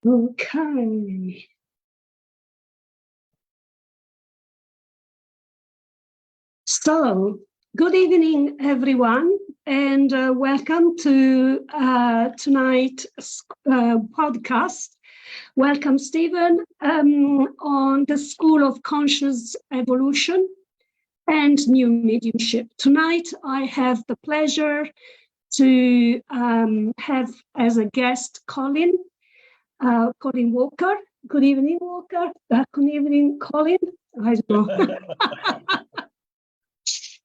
Okay. So, good evening, everyone, and welcome to tonight's podcast. Welcome, Stephen, on the School of Conscious Evolution and New Mediumship. Tonight, I have the pleasure to have as a guest Colin Walker. Good evening, Walker. Good evening, Colin. I don't know.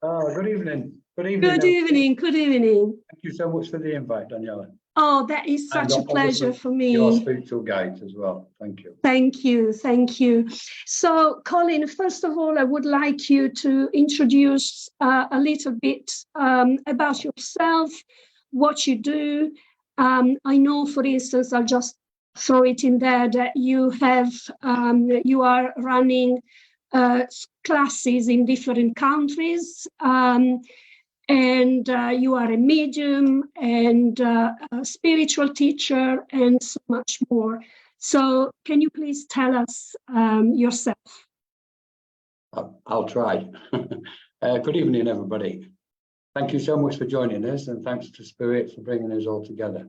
Oh, good evening. Good evening. Good evening. Good evening. Thank you so much for the invite, Daniela. Oh, that is such a pleasure for me. Your spiritual guide as well. Thank you. Thank you. Thank you. So, Colin, first of all, I would like you to introduce a little bit about yourself, what you do. I know, for instance, I'll just throw it in there that you are running classes in different countries, and you are a medium and a spiritual teacher and so much more. So can you please tell us yourself? I'll try. Good evening, everybody. Thank you so much for joining us, and thanks to Spirit for bringing us all together.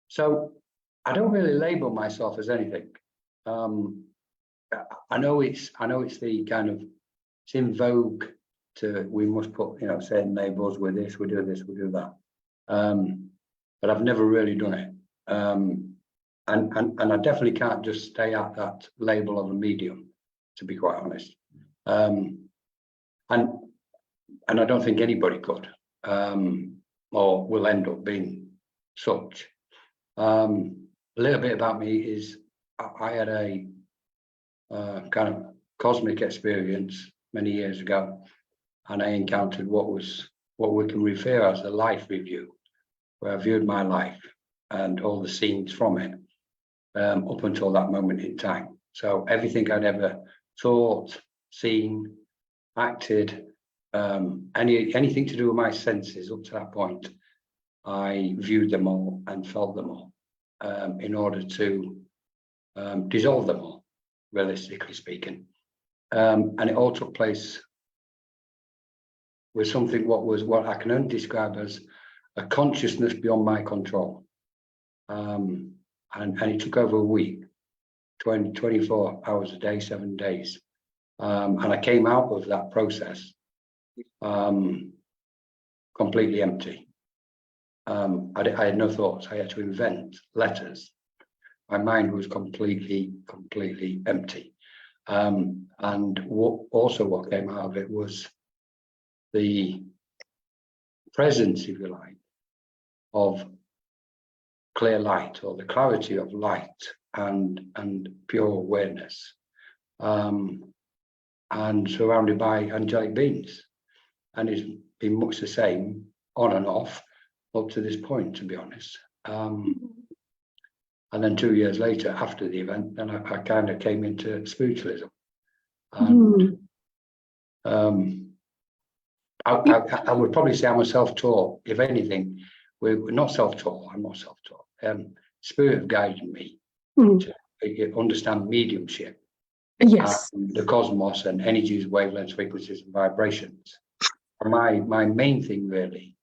So I don't really label myself as anything. I know it's the kind of, it's in vogue to, we must put, certain labels with this, we do this, we do that. But I've never really done it. And I definitely can't just stay at that label of a medium, to be quite honest. And I don't think anybody could, or will end up being such. A little bit about me is I had a kind of cosmic experience many years ago, and I encountered what we can refer as a life review, where I viewed my life and all the scenes from it up until that moment in time. So everything I'd ever thought, seen, acted, anything to do with my senses up to that point, I viewed them all and felt them all in order to dissolve them all, realistically speaking. And it all took place with something what I can only describe as a consciousness beyond my control. And it took over a week, 24 hours a day, 7 days. And I came out of that process completely empty. I had no thoughts. I had to invent letters. My mind was completely empty. And what came out of it was the presence, if you like, of clear light, or the clarity of light and pure awareness, and surrounded by angelic beings. And it's been much the same on and off up to this point, to be honest. And then 2 years later, after the event, then I kind of came into spiritualism. And I would probably say I'm a self-taught. If anything, we're not self-taught. I'm not self-taught. Spirit guided me to understand mediumship, yes, the cosmos and energies, wavelengths, frequencies, and vibrations. And my main thing really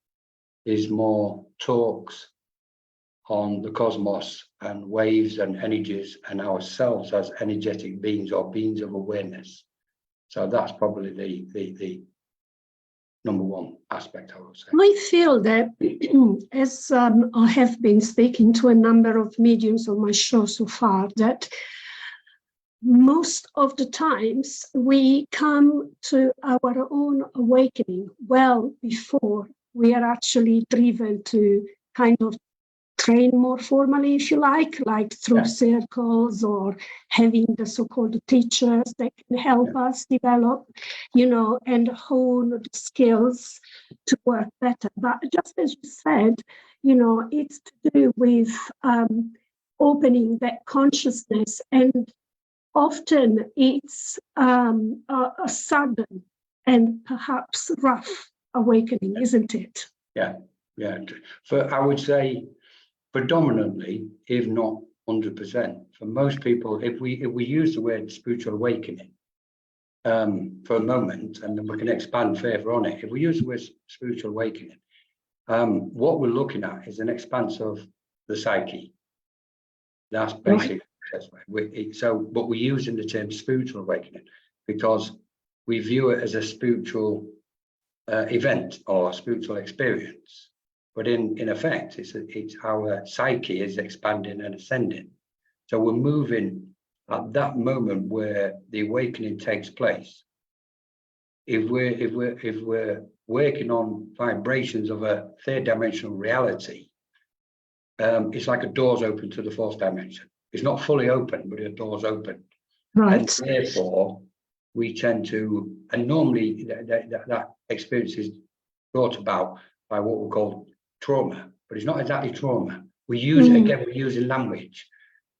is more talks on the cosmos and waves and energies and ourselves as energetic beings or beings of awareness. So that's probably the number one aspect, I would say. I feel that as I have been speaking to a number of mediums on my show so far, that most of the times we come to our own awakening well before we are actually driven to kind of train more formally, if you like through circles, or having the so-called teachers that can help us develop, and hone the skills to work better. But just as you said, it's to do with opening that consciousness, and often it's a sudden and perhaps rough awakening, isn't it? Yeah. I would say predominantly, if not 100%, for most people, if we use the word spiritual awakening for a moment, and then we can expand further on it. If we use the word spiritual awakening, what we're looking at is an expanse of the psyche. That's basically but we're using the term spiritual awakening because we view it as a spiritual event or a spiritual experience. But in effect, it's our psyche is expanding and ascending. So we're moving at that moment where the awakening takes place. If we're working on vibrations of a third dimensional reality, it's like a door's open to the fourth dimension. It's not fully open, but a door's open. Right. And therefore, we tend to, and normally that experience is brought about by what we call trauma, but it's not exactly trauma. We use it again, we're using language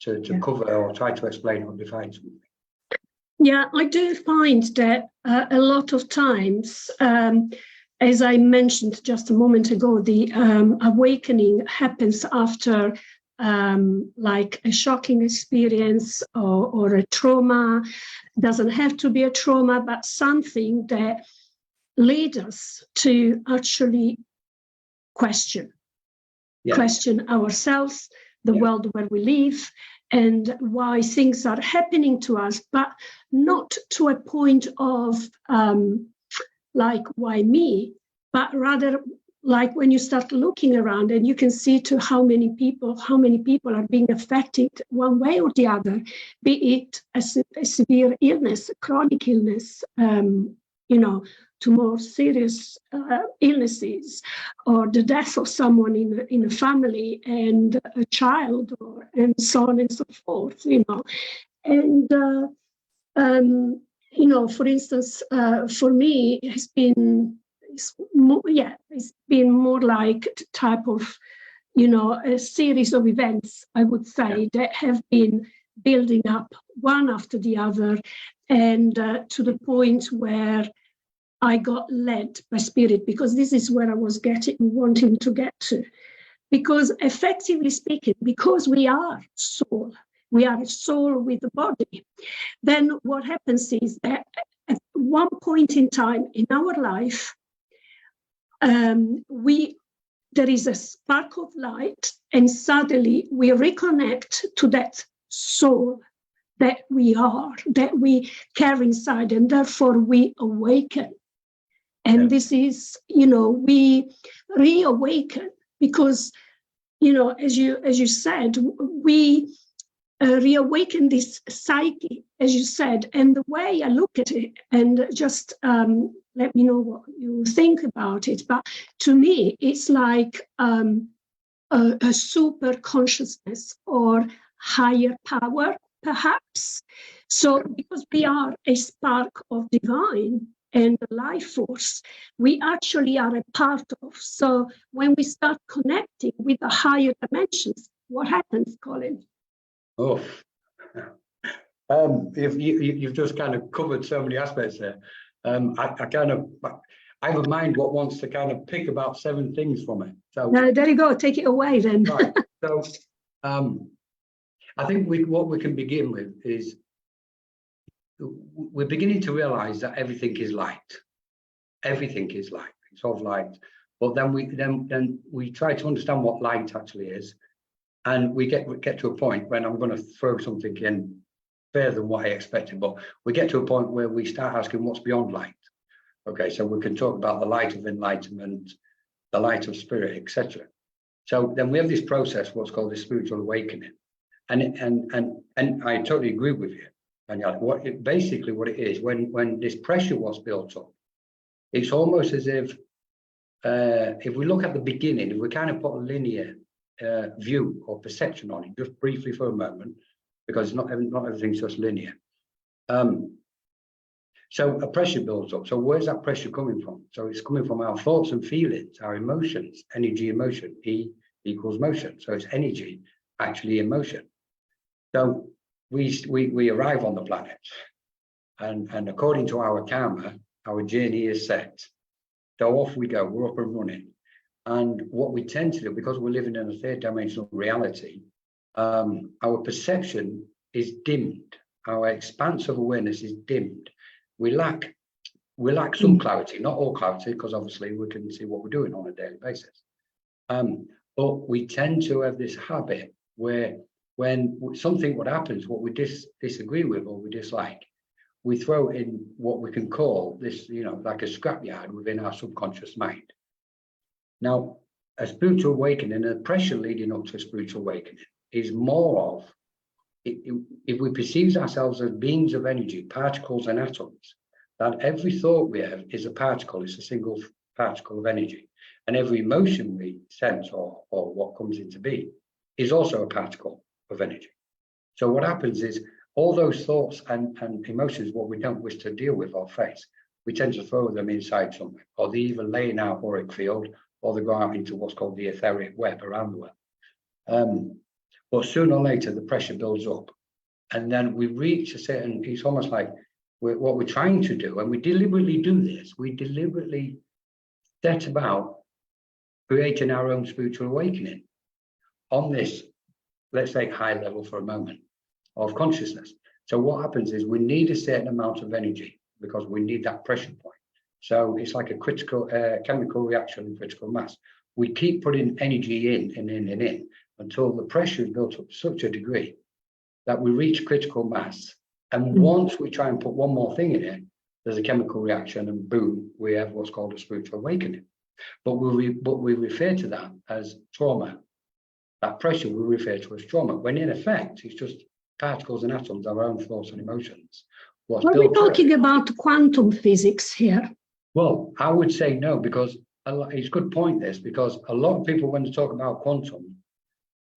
to cover or try to explain or define something. Yeah, I do find that a lot of times, as I mentioned just a moment ago, the awakening happens after like a shocking experience or a trauma. Doesn't have to be a trauma, but something that leads us to actually question ourselves, the world where we live, and why things are happening to us, but not to a point of like, why me? But rather, like when you start looking around and you can see to how many people are being affected one way or the other, be it a severe illness, chronic illness, to more serious illnesses, or the death of someone in a family and a child, and so on and so forth, And, for instance, for me, it's been more like type of, a series of events, I would say, that have been building up one after the other, and to the point where I got led by spirit, because this is where I was wanting to get to. Because effectively speaking, because we are soul with a body, then what happens is that at one point in time in our life, there is a spark of light, and suddenly we reconnect to that soul that we are, that we carry inside, and therefore we awaken. And this is, we reawaken because, as you said, we reawaken this psyche, as you said. And the way I look at it, and just let me know what you think about it. But to me, it's like a super consciousness or higher power, perhaps. So because we are a spark of divine and the life force, we actually are a part of. So when we start connecting with the higher dimensions, what happens, Colin? Oh, you've just kind of covered so many aspects there. I have a mind what wants to kind of pick about 7 things from it. So there you go. Take it away then. Right. So I think what we can begin with is we're beginning to realize that everything is light. Everything is light. It's of light. But then we try to understand what light actually is, and we get to a point when I'm going to throw something in further than what I expected. But we get to a point where we start asking what's beyond light. Okay, so we can talk about the light of enlightenment, the light of spirit, etc. So then we have this process, what's called the spiritual awakening, and I totally agree with you. And what it is, when this pressure was built up, it's almost as if we look at the beginning, if we kind of put a linear view or perception on it, just briefly for a moment, because not everything's just linear. So a pressure builds up. So where's that pressure coming from? So it's coming from our thoughts and feelings, our emotions, energy, emotion. E equals motion. So it's energy, actually emotion. So we arrive on the planet, and according to our karma, our journey is set. So off we go. We're up and running. And what we tend to do, because we're living in a third dimensional reality, our perception is dimmed. Our expanse of awareness is dimmed. We lack some clarity, not all clarity, because obviously we can see what we're doing on a daily basis. But we tend to have this habit where when something what happens, what we disagree with or we dislike, we throw in what we can call this, like a scrapyard within our subconscious mind. Now, a spiritual awakening and the pressure leading up to a spiritual awakening is more of, if we perceive ourselves as beings of energy, particles and atoms, that every thought we have is a particle, it's a single particle of energy. And every emotion we sense or what comes into being is also a particle of energy. So what happens is all those thoughts and emotions, what we don't wish to deal with or face, we tend to throw them inside something, or they either lay in our auric field, or they go out into what's called the etheric web around the world. But sooner or later, the pressure builds up. And then we reach a certain, it's almost like what we're trying to do, and we deliberately do this, we deliberately set about creating our own spiritual awakening on this, let's say, high level for a moment of consciousness. So what happens is we need a certain amount of energy because we need that pressure point. So it's like a critical chemical reaction in critical mass. We keep putting energy in and in and in until the pressure is built up to such a degree that we reach critical mass. And once we try and put one more thing in it, there's a chemical reaction and boom, we have what's called a spiritual awakening. But we refer to that as trauma. That pressure we refer to as trauma, when in effect, it's just particles and atoms, our own thoughts and emotions. Are we talking about quantum physics here? Well, I would say no, because it's a good point, this, because a lot of people, when they talk about quantum,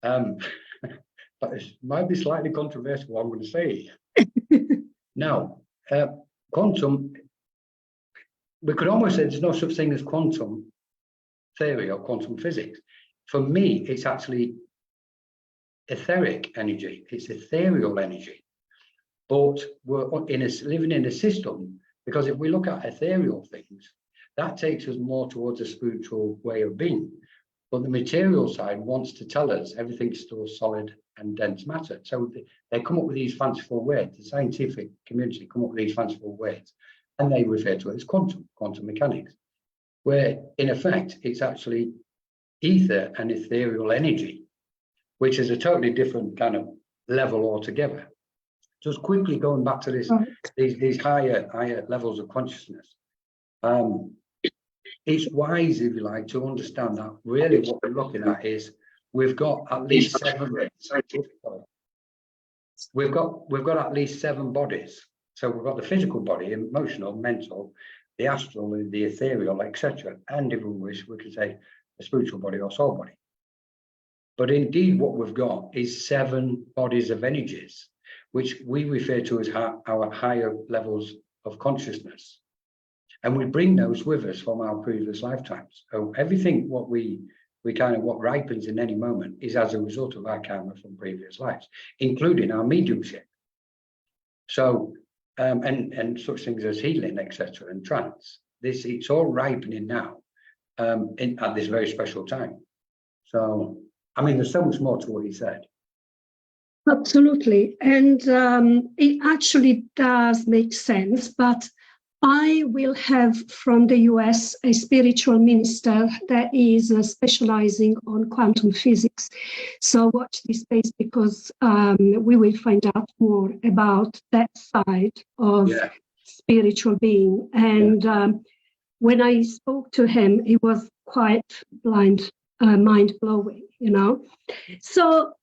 but it might be slightly controversial what I'm going to say. Now, quantum, we could almost say there's no such thing as quantum theory or quantum physics. For me, it's actually etheric energy. It's ethereal energy. But we're living in a system, because if we look at ethereal things, that takes us more towards a spiritual way of being. But the material side wants to tell us everything's still solid and dense matter. So they come up with these fanciful words. The scientific community come up with these fanciful words, and they refer to it as quantum mechanics, where in effect it's actually ether and ethereal energy, which is a totally different kind of level altogether. Just quickly going back to this, these higher levels of consciousness. It's wise, if you like, to understand that really what we're looking at is we've got at least seven. We've got at least 7 bodies. So we've got the physical body, emotional, mental, the astral, the ethereal, etc. And if we wish, we could say a spiritual body or soul body. But indeed, what we've got is 7 bodies of energies, which we refer to as our higher levels of consciousness. And we bring those with us from our previous lifetimes. So everything what what ripens in any moment is as a result of our karma from previous lives, including our mediumship. So and such things as healing, etc., and trance. It's all ripening now at this very special time. So I mean, there's so much more to what he said. Absolutely, and it actually does make sense, but I will have from the US a spiritual minister that is specializing on quantum physics. So watch this space, because we will find out more about that side of spiritual being. And when I spoke to him, it was quite mind-blowing, So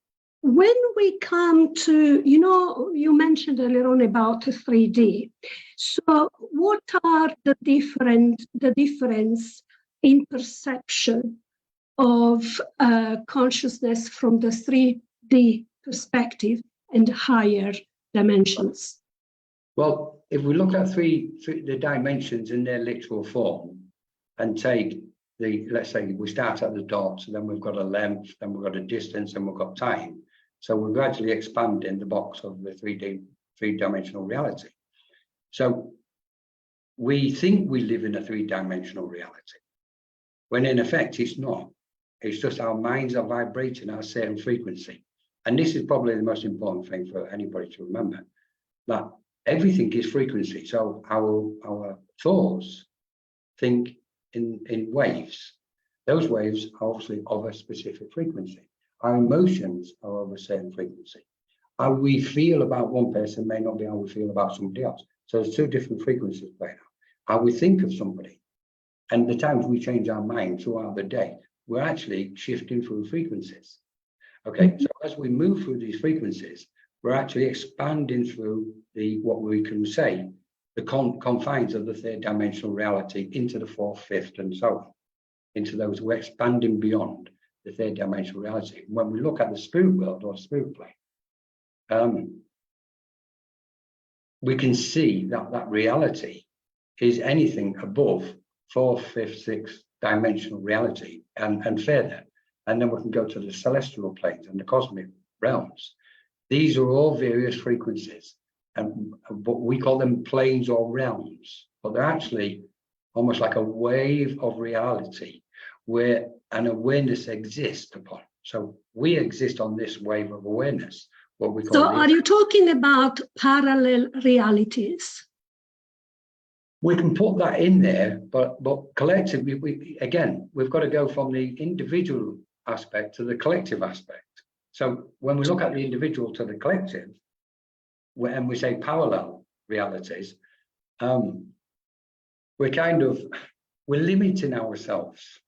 when we come to, you mentioned earlier on about 3D. So what are the difference in perception of consciousness from the 3D perspective and higher dimensions? Well, if we look at the dimensions in their literal form and take let's say we start at the dot, so then we've got a length, then we've got a distance, and we've got time. So we're gradually expanding the box of the three-dimensional reality. So we think we live in a 3-dimensional reality. when in effect it's not. It's just our minds are vibrating at a certain frequency. And this is probably the most important thing for anybody to remember, that everything is frequency. So our thoughts think in waves. Those waves are obviously of a specific frequency. Our emotions are of a certain frequency. How we feel about one person may not be how we feel about somebody else. So there's two different frequencies playing out. How we think of somebody, and the times we change our mind throughout the day, we're actually shifting through frequencies. Okay, so as we move through these frequencies, we're actually expanding through what we can say, the confines of the third dimensional reality into the fourth, fifth, and so on. Into those, we're expanding beyond the third dimensional reality. When we look at the spirit world or spirit plane, we can see that reality is anything above fourth, fifth, sixth dimensional reality and further. And then we can go to the celestial planes and the cosmic realms. These are all various frequencies, and what we call them planes or realms, but they're actually almost like a wave of reality where an awareness exists upon. So we exist on this wave of awareness, what we call. So are you talking about parallel realities? We can put that in there, but collectively, we've got to go from the individual aspect to the collective aspect. So when we look at the individual to the collective, and we say parallel realities, we're limiting ourselves,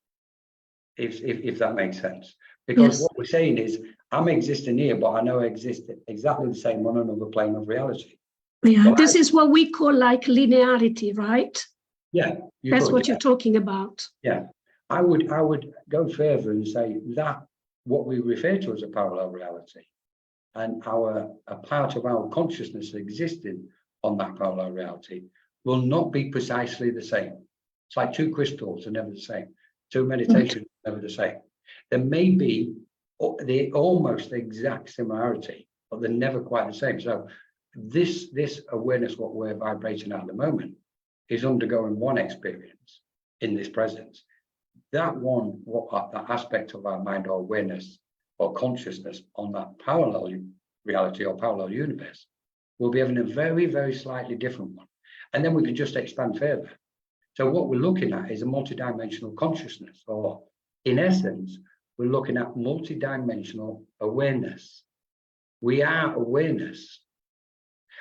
if that makes sense. Because what we're saying is, I'm existing here, but I know I exist exactly the same on another plane of reality. Yeah, well, this is what we call like linearity, right? Yeah. That's what you're talking about. Yeah. I would go further and say that what we refer to as a parallel reality and a part of our consciousness existing on that parallel reality will not be precisely the same. It's like two crystals are never the same. Two meditations are never the same. There may be almost the exact similarity, but they're never quite the same. So this awareness, what we're vibrating at the moment, is undergoing one experience in this presence. That aspect of our mind or awareness or consciousness on that parallel reality or parallel universe will be having a very, very slightly different one. And then we can just expand further. So what we're looking at is a multidimensional consciousness, or in essence, we're looking at multidimensional awareness. We are awareness.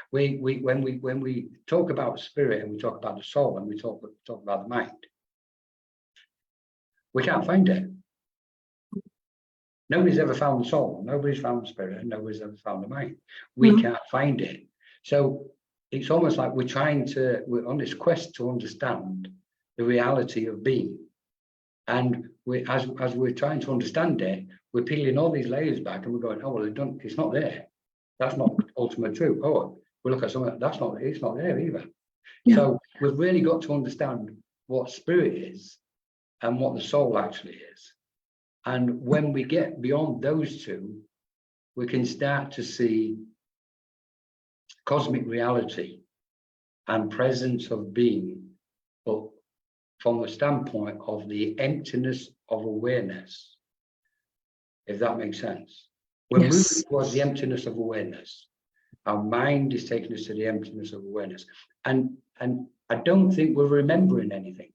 When we talk about spirit and we talk about the soul and we talk about the mind, we can't find it. Nobody's ever found the soul. Nobody's found the spirit. And nobody's ever found the mind. We can't find it. So it's almost like we're on this quest to understand the reality of being. And as we're trying to understand it, we're peeling all these layers back and we're going, oh, well, it's not there. That's not ultimate truth. Oh, we look at something, it's not there either. Yeah. So we've really got to understand what spirit is and what the soul actually is. And when we get beyond those two, we can start to see cosmic reality and presence of being, but from the standpoint of the emptiness of awareness, if that makes sense. We're moving towards the emptiness of awareness. Our mind is taking us to the emptiness of awareness. And I don't think we're remembering anything.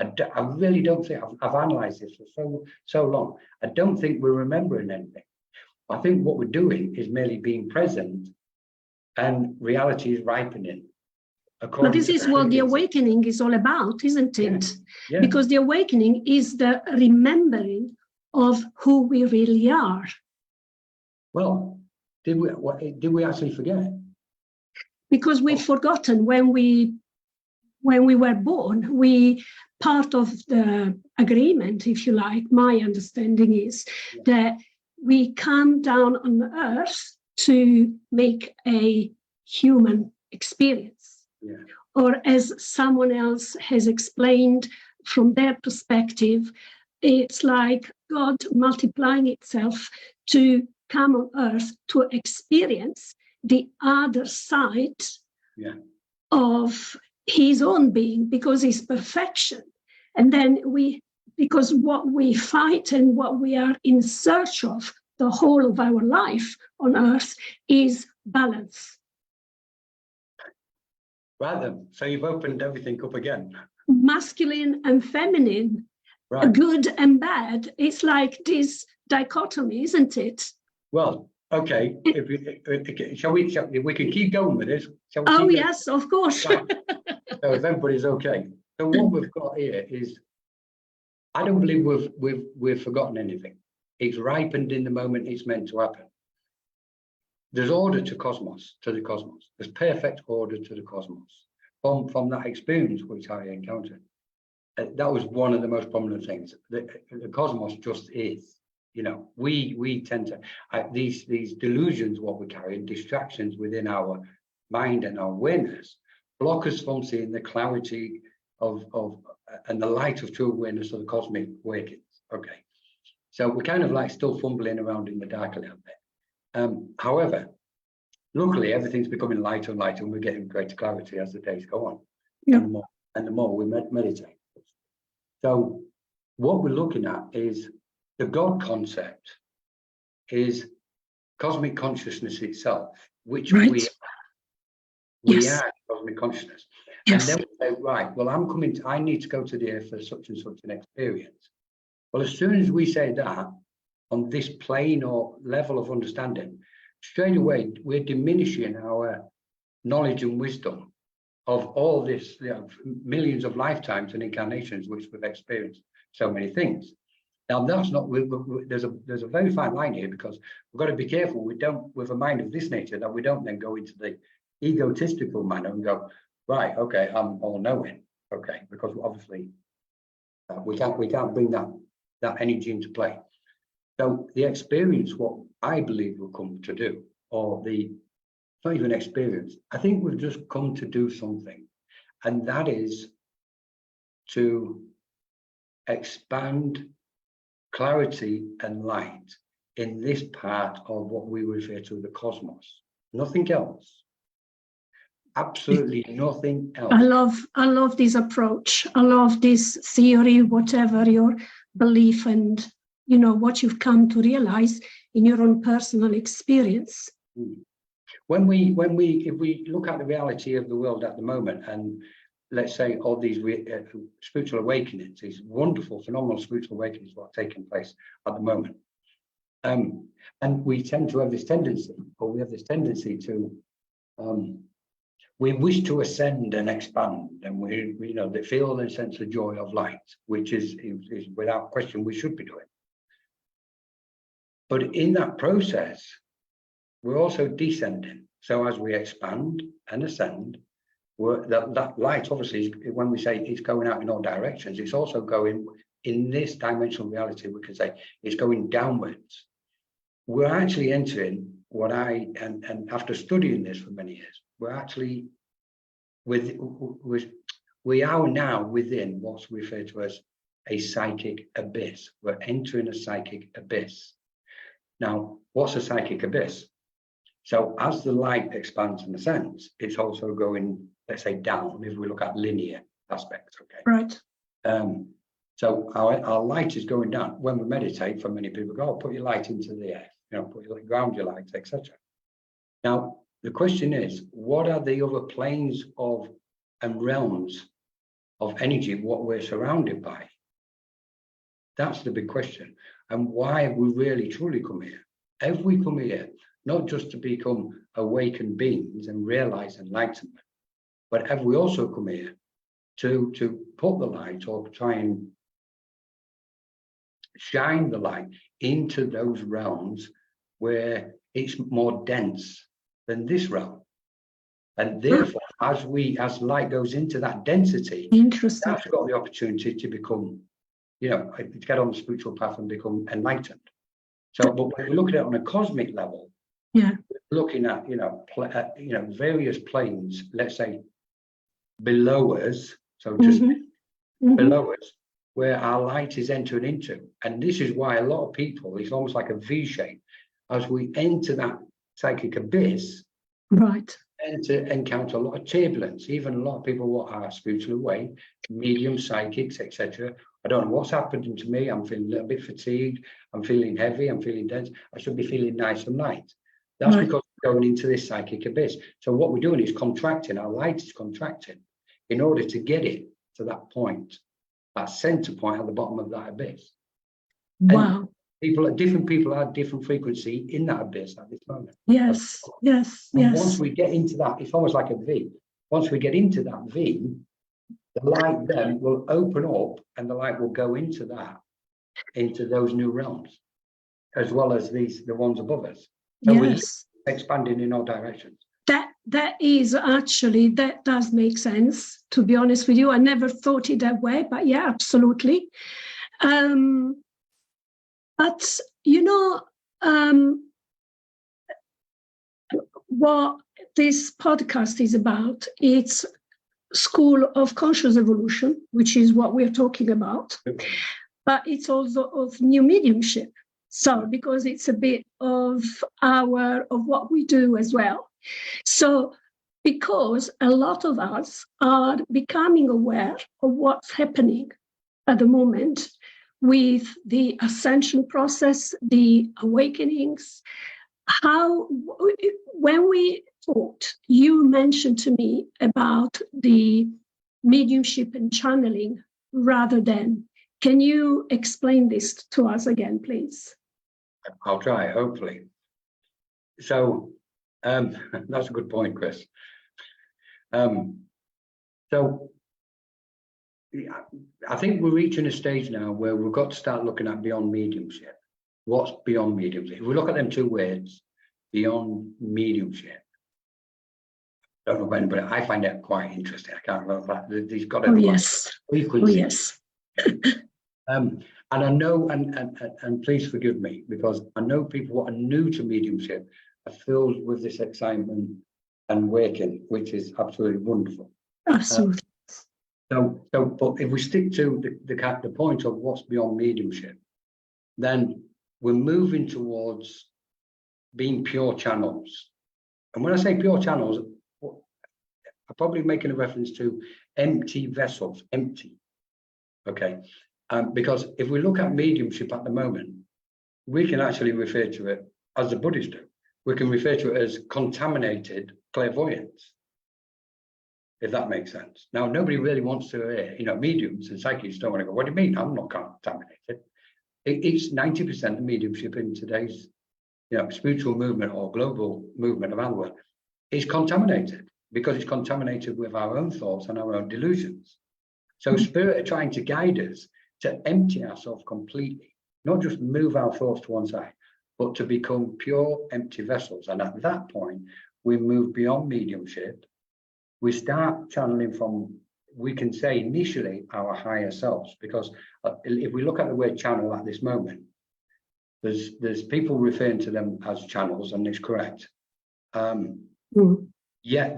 I really don't think, I've analysed this for so long. I don't think we're remembering anything. I think what we're doing is merely being present, and reality is ripening. But this is what the awakening is all about, isn't it? Yeah. Because the awakening is the remembering of who we really are. Well, did we actually forget? Because we've forgotten when we were born, part of the agreement, if you like, my understanding is that we come down on earth to make a human experience. Yeah. Or as someone else has explained from their perspective, it's like God multiplying itself to come on earth to experience the other side of his own being, because he's perfection. And then we because what we fight and what we are in search of the whole of our life on earth is balance. Rather, so you've opened everything up again. Masculine and feminine, Right. good and bad. It's like this dichotomy, isn't it? Well, okay. Shall we can keep going with this? Shall we Oh, keep yes, of course. Right. So if everybody's okay. So what we've got here is, I don't believe we've forgotten anything. It's ripened in the moment it's meant to happen. There's order to the cosmos. There's perfect order to the cosmos. From that experience which I encountered, that was one of the most prominent things. The cosmos just is. You know, we tend to these delusions, what we carry, and distractions within our mind and our awareness, block us from seeing the clarity of and the light of true awareness of the cosmic workings. Okay, so we're kind of like still fumbling around in the dark a little bit. However, luckily everything's becoming lighter and lighter, and we're getting greater clarity as the days go on. Yeah. And the more we meditate. So what we're looking at is the God concept is cosmic consciousness itself, which we Yes. are cosmic consciousness. Yes. And then we say, right, well, I need to go to the earth for such and such an experience. Well, as soon as we say that on this plane or level of understanding, straight away we're diminishing our knowledge and wisdom of all this, millions of lifetimes and incarnations which we've experienced so many things. Now that's not. There's a very fine line here, because we've got to be careful. We don't, with a mind of this nature, that we don't then go into the egotistical manner and go, right, okay, I'm all knowing, okay, because obviously we can't bring that energy into play. So the experience, what I believe we'll come to do, or it's not even experience, I think we've just come to do something, and that is to expand clarity and light in this part of what we refer to as the cosmos. Nothing else. Absolutely nothing else. I love this approach. I love this theory, whatever your belief and what you've come to realize in your own personal experience. If we look at the reality of the world at the moment, and let's say all these spiritual awakenings, these wonderful, phenomenal spiritual awakenings that are taking place at the moment, and we tend to have this tendency, to we wish to ascend and expand, and we they feel and sense the joy of light, which is without question we should be doing. But in that process, we're also descending. So as we expand and ascend, that light, obviously, when we say it's going out in all directions, it's also going in this dimensional reality. We can say it's going downwards. We're actually entering what and after studying this for many years, we're actually we are now within what's referred to as a psychic abyss. We're entering a psychic abyss. Now, what's a psychic abyss? So as the light expands and ascends, it's also going, let's say, down, if we look at linear aspects, okay? Right. So our light is going down. When we meditate, for many people go, put your light into the air, ground your light, etc. Now, the question is, what are the other planes of and realms of energy, what we're surrounded by? That's the big question. And why have we really truly come here? Have we come here not just to become awakened beings and realize enlightenment, but have we also come here to put the light, or try and shine the light into those realms where it's more dense than this realm? And therefore, as light goes into that density, that's got the opportunity to become, to get on the spiritual path and become enlightened. So, but when we look at it on a cosmic level, we're looking at, various planes, let's say, below us, so to speak, below us, where our light is entering into. And this is why a lot of people, it's almost like a V shape, as we enter that psychic abyss, right, and to encounter a lot of turbulence. Even a lot of people who are spiritually awake, medium, psychics, etc., I don't know what's happening to me. I'm feeling a little bit fatigued. I'm feeling heavy. I'm feeling dense. I should be feeling nice and light. That's Right. because we're going into this psychic abyss. So what we're doing is contracting. Our light is contracting in order to get it to that point, that center point at the bottom of that abyss. Wow. And different people are different frequency in that abyss at this moment. Yes, yes, And yes. once we get into that, it's almost like a V. Once we get into that V, the light then will open up and the light will go into those new realms, as well as the ones above us. So Yes. we're expanding in all directions. That is actually, that does make sense, to be honest with you. I never thought it that way, but yeah, absolutely. But what this podcast is about, it's School of Conscious Evolution, which is what we're talking about, but it's also of new mediumship. So because it's a bit of what we do as well. So because a lot of us are becoming aware of what's happening at the moment with the ascension process, the awakenings, when we talked, you mentioned to me about the mediumship and channeling rather than. Can you explain this to us again, please? I'll try, hopefully. So that's a good point, Chris. So I think we're reaching a stage now where we've got to start looking at beyond mediumship. What's beyond mediumship? If we look at them two words, beyond mediumship, I don't know when, but I find that quite interesting. I can't remember that. He's got a frequency. Oh, yes. And I know, and please forgive me, because I know people who are new to mediumship are filled with this excitement and waking, which is absolutely wonderful. Absolutely. But if we stick to the point of what's beyond mediumship, then we're moving towards being pure channels. And when I say pure channels, I'm probably making a reference to empty vessels, empty. Okay. Because if we look at mediumship at the moment, we can actually refer to it as the Buddhists do. We can refer to it as contaminated clairvoyance, if that makes sense. Now, nobody really wants to, mediums and psychics don't want to go, what do you mean? I'm not contaminated. It's 90% of mediumship in today's, spiritual movement or global movement of our world is contaminated, because it's contaminated with our own thoughts and our own delusions. So spirit are trying to guide us to empty ourselves completely, not just move our thoughts to one side, but to become pure empty vessels. And at that point, we move beyond mediumship. We start channeling from, we can say initially, our higher selves, because if we look at the word channel at this moment, there's people referring to them as channels, and it's correct. Yeah,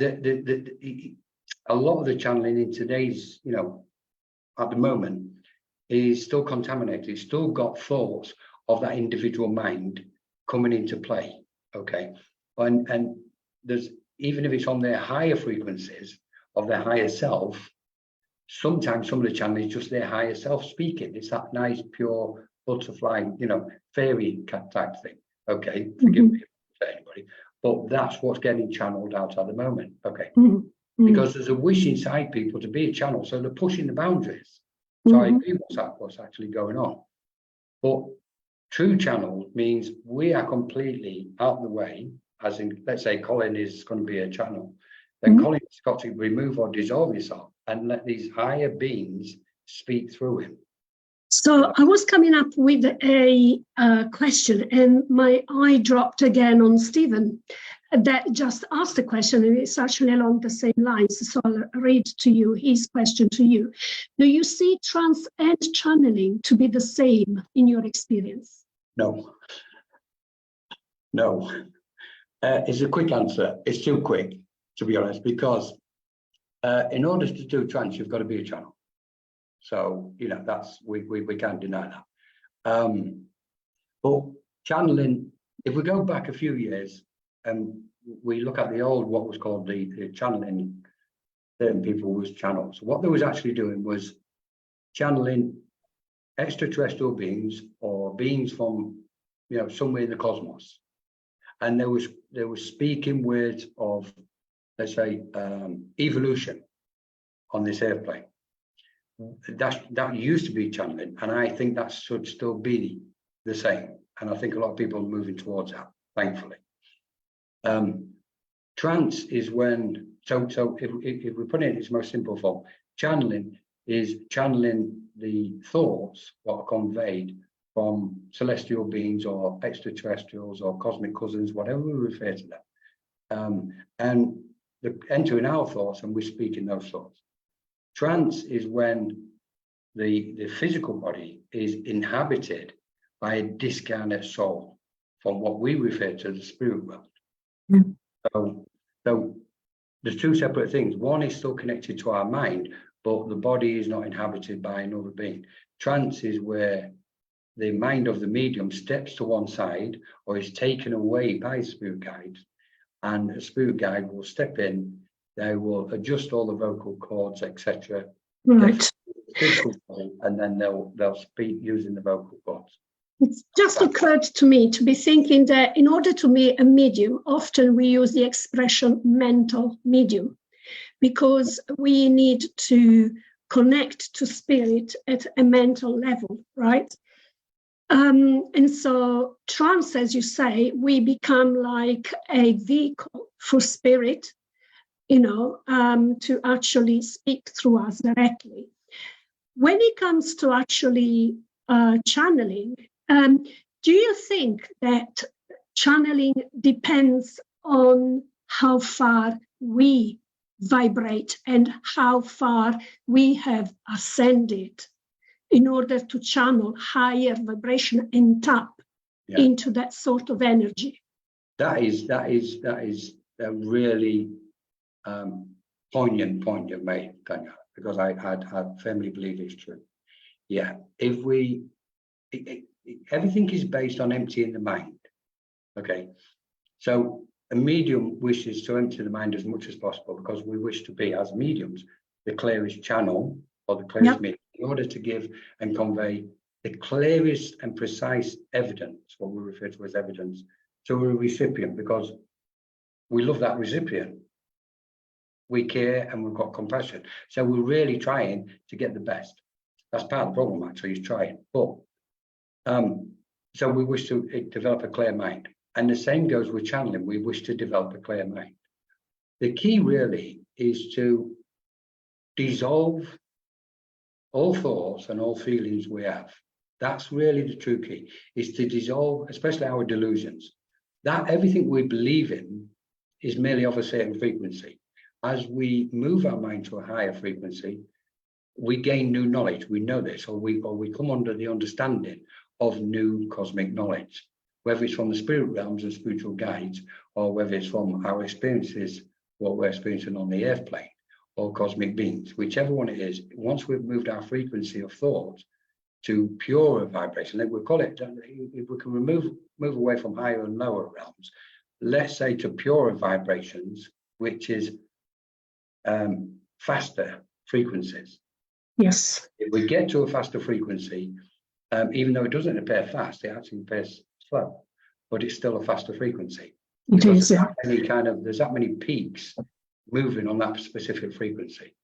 a lot of the channeling in today's, at the moment, is still contaminated. It's still got thoughts of that individual mind coming into play. Okay, and there's, even if it's on their higher frequencies of their higher self, sometimes some of the channeling is just their higher self speaking. It's that nice, pure butterfly, fairy type thing. Okay, forgive me for anybody, but that's what's getting channeled out at the moment. Okay, because there's a wish inside people to be a channel, so they're pushing the boundaries. So I agree what's actually going on. But true channel means we are completely out of the way, as in, let's say Colin is going to be a channel, then Colin's got to remove or dissolve himself and let these higher beings speak through him. So I was coming up with a question, and my eye dropped again on Stephen that just asked a question, and it's actually along the same lines. So I'll read to you his question to you. Do you see trance and channeling to be the same in your experience? No. It's a quick answer. It's too quick, to be honest, because in order to do trance, you've got to be a channel. So, that's, we can't deny that. But channeling, if we go back a few years and we look at the old, what was called the channeling, certain people was channels. What they was actually doing was channeling extraterrestrial beings or beings from, somewhere in the cosmos, and they were speaking words of, let's say, evolution on this airplane. That used to be channeling, and I think that should still be the same. And I think a lot of people are moving towards that, thankfully. Trance is when, so if we put it in its most simple form, channeling is channeling the thoughts that are conveyed from celestial beings or extraterrestrials or cosmic cousins, whatever we refer to them, and entering our thoughts, and we're speaking those thoughts. Trance is when the physical body is inhabited by a discarnate soul, from what we refer to as the spirit world. Mm. So there's two separate things. One is still connected to our mind, but the body is not inhabited by another being. Trance is where the mind of the medium steps to one side or is taken away by spirit guides, and a spirit guide will step in. They will adjust all the vocal cords, etc. Right. And then they'll speak using the vocal cords. It's just occurred to me to be thinking that in order to be a medium, often we use the expression mental medium, because we need to connect to spirit at a mental level, right? And so trance, as you say, we become like a vehicle for spirit, to actually speak through us directly. When it comes to actually channeling, do you think that channeling depends on how far we vibrate and how far we have ascended in order to channel higher vibration and tap into that sort of energy? That is a really poignant point you've made, Tanya, because I firmly believe it's true. Yeah, everything is based on emptying the mind. Okay, so a medium wishes to empty the mind as much as possible because we wish to be, as mediums, the clearest channel or the clearest medium, in order to give and convey the clearest and precise evidence, what we refer to as evidence, to a recipient, because we love that recipient. We care and we've got compassion. So we're really trying to get the best. That's part of the problem, actually, is trying. But so we wish to develop a clear mind. And the same goes with channeling. We wish to develop a clear mind. The key really is to dissolve all thoughts and all feelings we have. That's really the true key, is to dissolve, especially our delusions. That everything we believe in is merely of a certain frequency. As we move our mind to a higher frequency, we gain new knowledge. We know this, or we come under the understanding of new cosmic knowledge, whether it's from the spirit realms and spiritual guides, or whether it's from our experiences, what we're experiencing on the earth plane, or cosmic beings, whichever one it is. Once we've moved our frequency of thought to purer vibration, like we call it, if we can move away from higher and lower realms, let's say to purer vibrations, which is faster frequencies. Yes. If we get to a faster frequency, even though it doesn't appear fast, it actually appears slow, but it's still a faster frequency. It is, there's that many peaks moving on that specific frequency.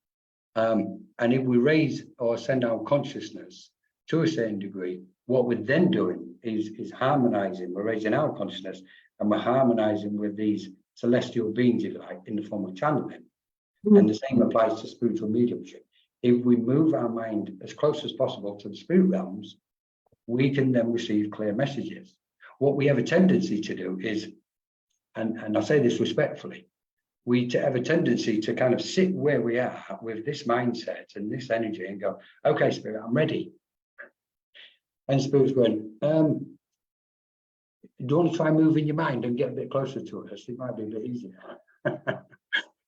And if we raise or send our consciousness to a certain degree, what we're then doing is harmonizing. We're raising our consciousness and we're harmonizing with these celestial beings, if you like, in the form of channeling. And the same applies to spiritual mediumship. If we move our mind as close as possible to the spirit realms, we can then receive clear messages. What we have a tendency to do is, and I say this respectfully, we have a tendency to kind of sit where we are with this mindset and this energy and go, okay, Spirit, I'm ready. And Spirit's going, do you want to try moving your mind and get a bit closer to us? It might be a bit easier.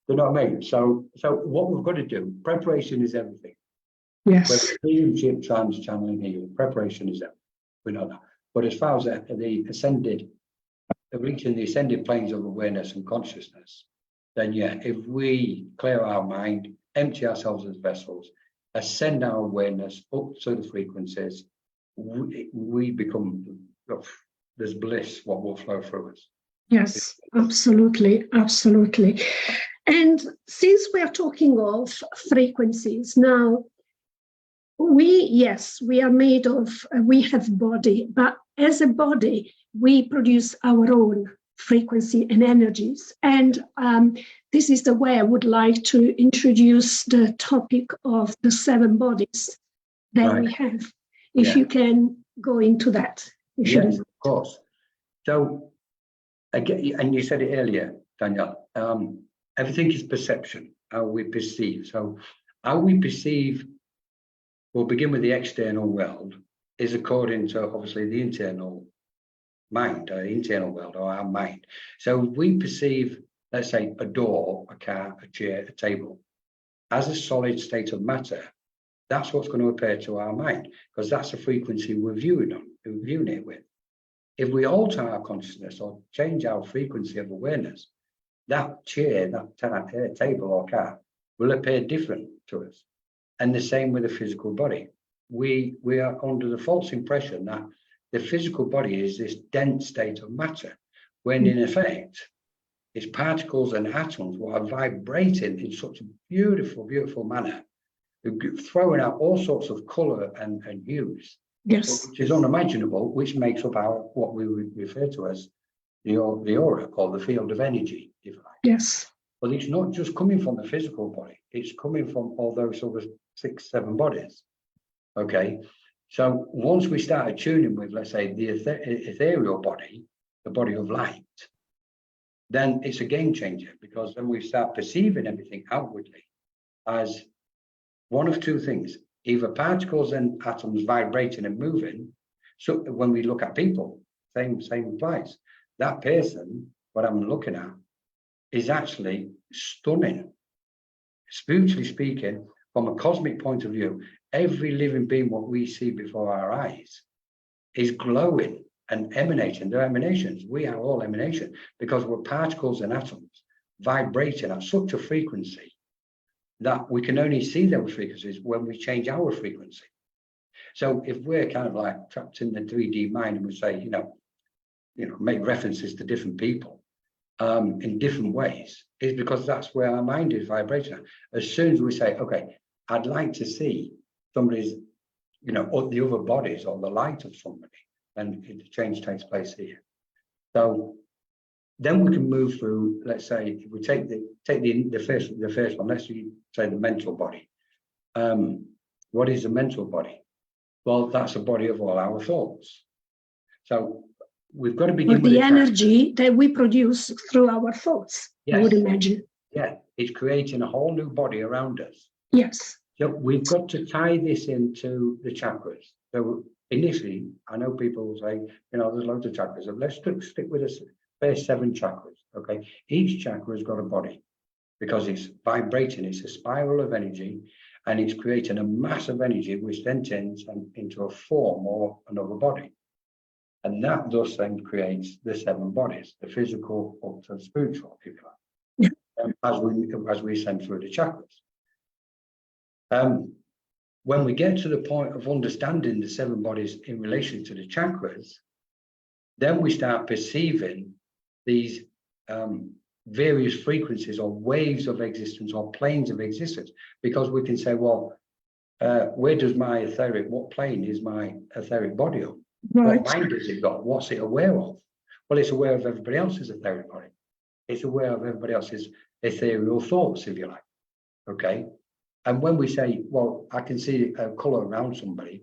You know what I mean? So what we've got to do, preparation is everything. Yes. Whether mediumship, trance, channeling, healing, preparation is everything. We know that. But as far as the ascended, reaching the ascended planes of awareness and consciousness, then yeah, if we clear our mind, empty ourselves as vessels, ascend our awareness up to the frequencies, we become, there's bliss, what will flow through us. Yes, absolutely, absolutely. And since we are talking of frequencies now, we are made of, we have body, but as a body, we produce our own frequency and energies. And this is the way I would like to introduce the topic of the 7 bodies that we have. If you can go into that. Yes, of course. So, again, and you said it earlier, Danielle, everything is perception, how we perceive. So how we perceive, we'll begin with the external world, is according to obviously the internal mind, our internal world, or our mind. So we perceive, let's say, a door, a car, a chair, a table, as a solid state of matter. That's what's going to appear to our mind, because that's the frequency we're viewing it with. If we alter our consciousness or change our frequency of awareness, that chair, that table or car will appear different to us. And the same with the physical body. We are under the false impression that the physical body is this dense state of matter, when in effect, it's particles and atoms that are vibrating in such a beautiful, beautiful manner, throwing out all sorts of colour and hues, which is unimaginable, which makes up our, what we would refer to as the aura, or the field of energy, if you like. Yes. But it's not just coming from the physical body, it's coming from all those other 6, 7 bodies. Okay, so once we start tuning with, let's say, the ethereal body, the body of light, then it's a game changer, because then we start perceiving everything outwardly as one of 2 things, either particles and atoms vibrating and moving. So when we look at people, same applies. That person, what I'm looking at, is actually stunning. Spiritually speaking, from a cosmic point of view, every living being, what we see before our eyes, is glowing and emanating. They're emanations. We are all emanation, because we're particles and atoms vibrating at such a frequency that we can only see those frequencies when we change our frequency. So if we're kind of like trapped in the 3D mind, and we say, you know, make references to different people in different ways, is because that's where our mind is vibrating. As soon as we say, okay, I'd like to see somebody's, or the other bodies or the light of somebody, and the change takes place here. So then we can move through, let's say, if we take the first one, let's say the mental body. What is a mental body? Well, that's a body of all our thoughts. So we've got to begin with the energy that we produce through our thoughts. Yes. I would imagine. Yeah, it's creating a whole new body around us. Yes. So we've got to tie this into the chakras. So initially, I know people will say, there's loads of chakras. So let's stick with the first 7 chakras. Okay, each chakra has got a body, because it's vibrating. It's a spiral of energy, and it's creating a mass of energy, which then turns into a form or another body. And that thus then creates the 7 bodies, the physical up to the spiritual, if you like, as we ascend through the chakras. When we get to the point of understanding the 7 bodies in relation to the chakras, then we start perceiving these various frequencies or waves of existence or planes of existence, because we can say, well, where does my etheric, what plane is my etheric body on? Right. What mind has it got? What's it aware of? Well, it's aware of everybody else's etheric body. It's aware of everybody else's ethereal thoughts, if you like. Okay. And when we say, well, I can see a color around somebody,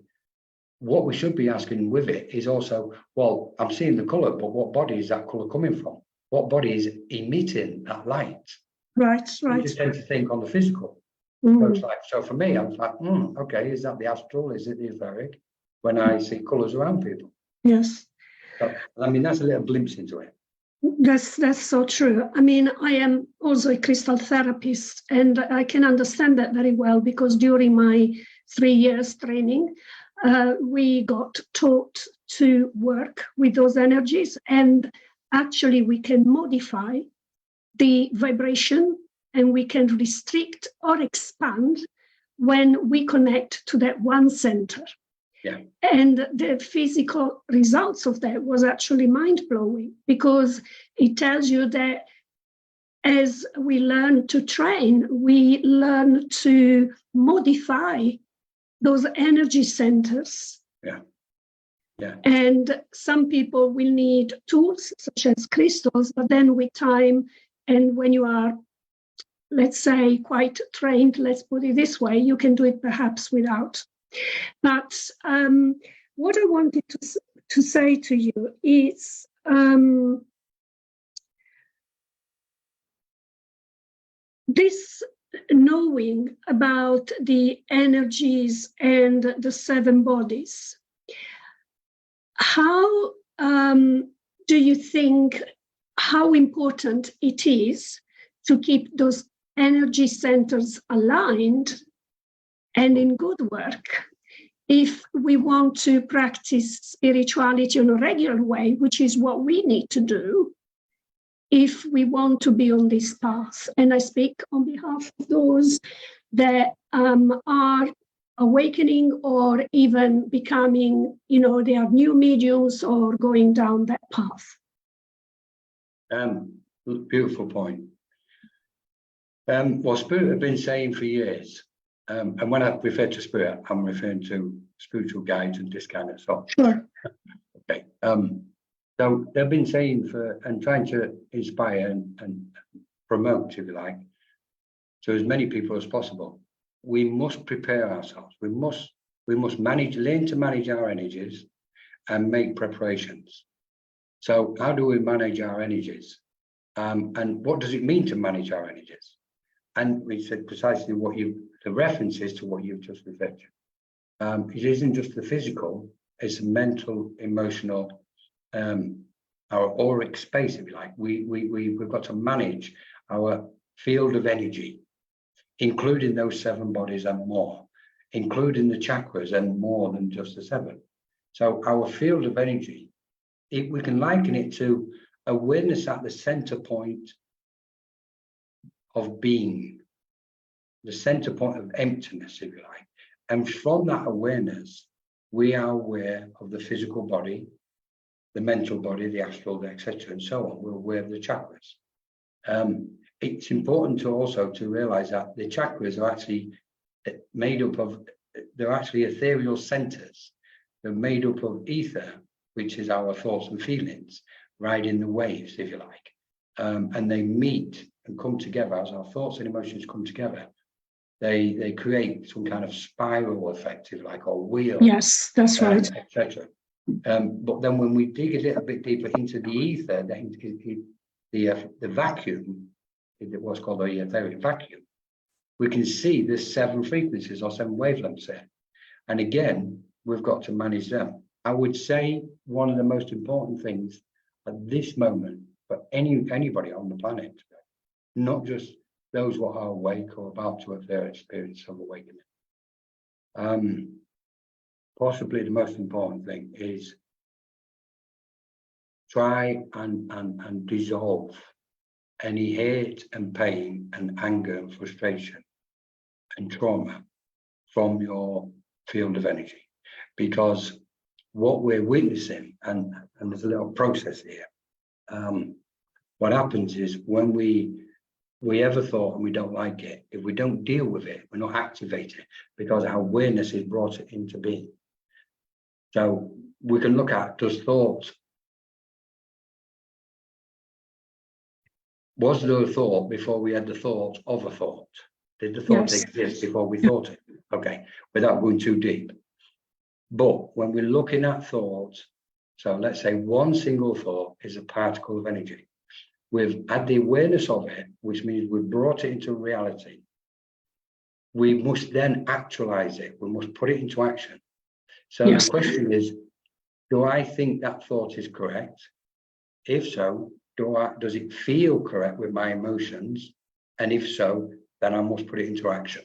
what we should be asking with it is also, well, I'm seeing the color, but what body is that color coming from? What body is emitting that light? Right. We just tend to think on the physical. So for me, I'm like, okay, is that the astral? Is it the etheric? When I see colors around people. Yes. So, I mean, that's a little glimpse into it. That's so true. I mean, I am also a crystal therapist, and I can understand that very well, because during my 3 years training, we got taught to work with those energies, and actually we can modify the vibration, and we can restrict or expand when we connect to that one center. Yeah. And the physical results of that was actually mind-blowing, because it tells you that as we learn to train, we learn to modify those energy centers. Yeah. Yeah. And some people will need tools such as crystals, but then with time, and when you are, let's say, quite trained, let's put it this way, you can do it perhaps without. But what I wanted to say to you is this knowing about the energies and the 7 bodies. How do you think, how important it is to keep those energy centers aligned and in good work if we want to practice spirituality in a regular way, which is what we need to do if we want to be on this path? And I speak on behalf of those that are awakening or even becoming, they are new mediums or going down that path. Beautiful point. Well, Spirit have been saying for years, and when I refer to Spirit, I'm referring to spiritual guides and this kind of stuff. Sure. Okay. So they've been saying and trying to inspire and promote, if you like, to as many people as possible. We must prepare ourselves. We must learn to manage our energies and make preparations. So how do we manage our energies? And what does it mean to manage our energies? And we said precisely the references to what you've just referred to. It isn't just the physical, it's mental, emotional, our auric space, if you like. We've got to manage our field of energy, including those 7 bodies and more, including the chakras and more than just the 7. So our field of energy, we can liken it to awareness at the center point of being, the center point of emptiness, if you like. And from that awareness, we are aware of the physical body, the mental body, the astral, etc., and so on. We're aware of the chakras. It's important to realize that the chakras are actually made up of, they're actually ethereal centers. They're made up of ether, which is our thoughts and feelings, riding the waves, if you like. And they meet and come together as our thoughts and emotions come together. They create some kind of spiral effect, if you like, or wheel. Yes, that's right. Etc. But then when we dig a little bit deeper into the ether, the vacuum, what's called the etheric vacuum, we can see there's 7 frequencies or 7 wavelengths there. And again, we've got to manage them. I would say one of the most important things at this moment for anybody on the planet, not just those who are awake or about to have their experience of awakening. Possibly the most important thing is try and dissolve any hate and pain and anger and frustration and trauma from your field of energy. Because what we're witnessing, and there's a little process here, what happens is when we have a thought and we don't like it, if we don't deal with it, we're not activated because our awareness has brought it into being. So we can look at, does thought, was there a thought before we had the thought of a thought? Did the thought exist before we thought it? Okay, without going too deep. But when we're looking at thoughts, so let's say one single thought is a particle of energy. We've had the awareness of it, which means we've brought it into reality. We must then actualize it. We must put it into action. So the question is, do I think that thought is correct? If so, does it feel correct with my emotions? And if so, then I must put it into action.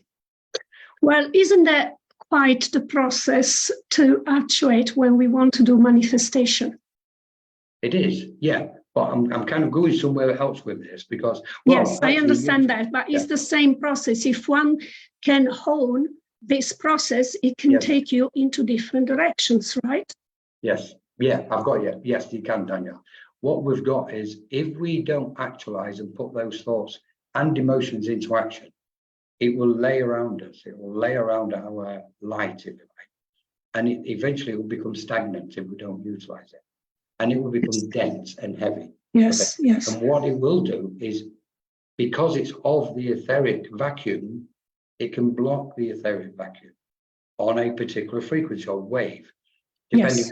Well, isn't that quite the process to actuate when we want to do manifestation? It is, yeah. But I'm kind of going somewhere else with this because... Well, yes, I understand that, but it's the same process. If one can hone this process, it can take you into different directions, right? Yes. Yeah, I've got you. Yes, you can, Daniel. What we've got is, if we don't actualize and put those thoughts and emotions into action, it will lay around us. It will lay around our light, if you like. And eventually will become stagnant if we don't utilize it. And it will become dense and heavy. Yes, okay? yes. And what it will do is, because it's of the etheric vacuum, it can block the etheric vacuum on a particular frequency or wave, depending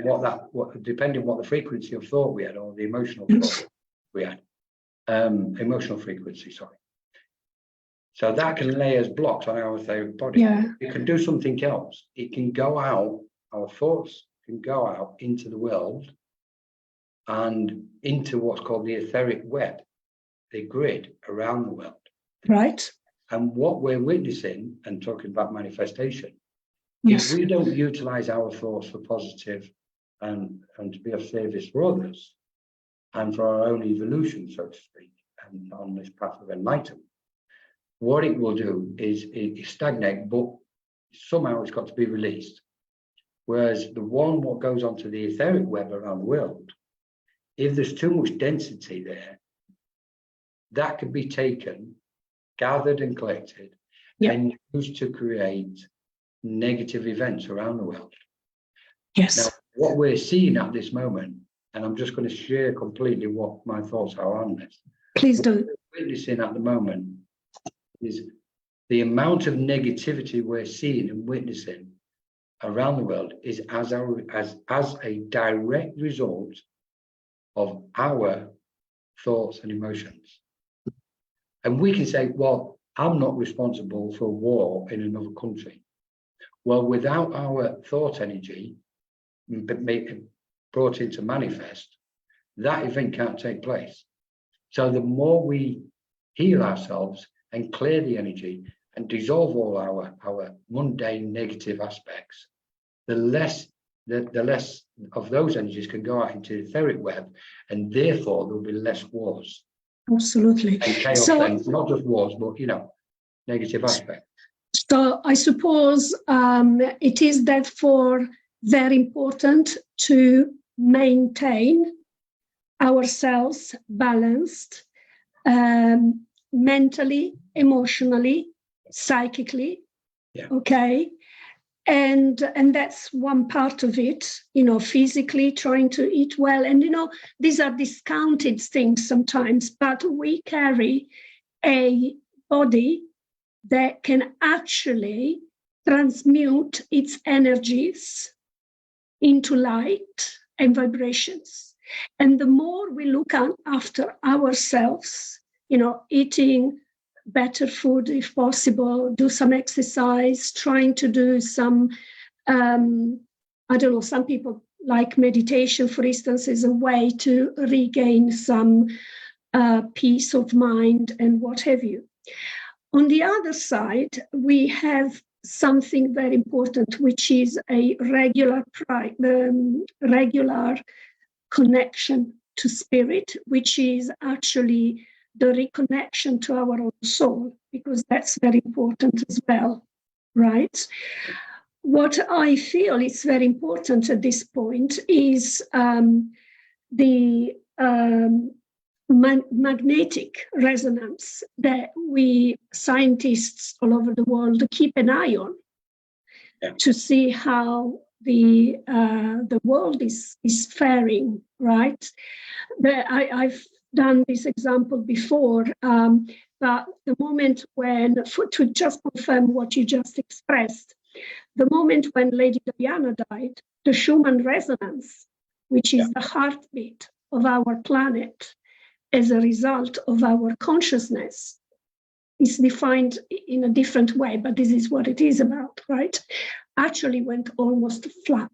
depending what the frequency of thought we had, or the emotional thought we had. Emotional frequency, sorry. So that can lay as blocks on our etheric body. Yeah. It can do something else. It can go out, our thoughts can go out into the world and into what's called the etheric web, the grid around the world. Right. And what we're witnessing, and talking about manifestation, Yes. if we don't utilize our thoughts for positive and to be of service for others and for our own evolution, so to speak, and on this path of enlightenment, what it will do is it stagnate, but somehow it's got to be released. Whereas what goes onto the etheric web around the world, if there's too much density there, that can be taken, gathered and collected, and used to create negative events around the world. Yes. Now, what we're seeing at this moment, and I'm just going to share completely what my thoughts are on this. Please do. What we're witnessing at the moment is the amount of negativity we're seeing and witnessing around the world is as a direct result of our thoughts and emotions. And we can say, well, I'm not responsible for war in another country. Well, without our thought energy brought in to manifest, that event can't take place. So the more we heal ourselves and clear the energy and dissolve all our mundane negative aspects, the less of those energies can go out into the etheric web, and therefore there'll be less wars. Absolutely. And chaos, and not just wars, but negative aspects. So I suppose it is therefore very important to maintain ourselves balanced mentally, emotionally, psychically. Yeah. Okay. And that's one part of it, physically trying to eat well. And, these are discounted things sometimes, but we carry a body that can actually transmute its energies into light and vibrations. And the more we look after ourselves, eating better food if possible, do some exercise, trying to do some, some people like meditation, for instance, is a way to regain some peace of mind and what have you. On the other side, we have something very important, which is a regular connection to spirit, which is actually the reconnection to our own soul, because that's very important as well, right? What I feel is very important at this point is the magnetic resonance that we scientists all over the world keep an eye on to see how the world is faring, right? I've done this example before, but the moment when, to just confirm what you just expressed, the moment when Lady Diana died, the Schumann resonance, which is the heartbeat of our planet as a result of our consciousness, is defined in a different way, but this is what it is about, right? Actually went almost flat.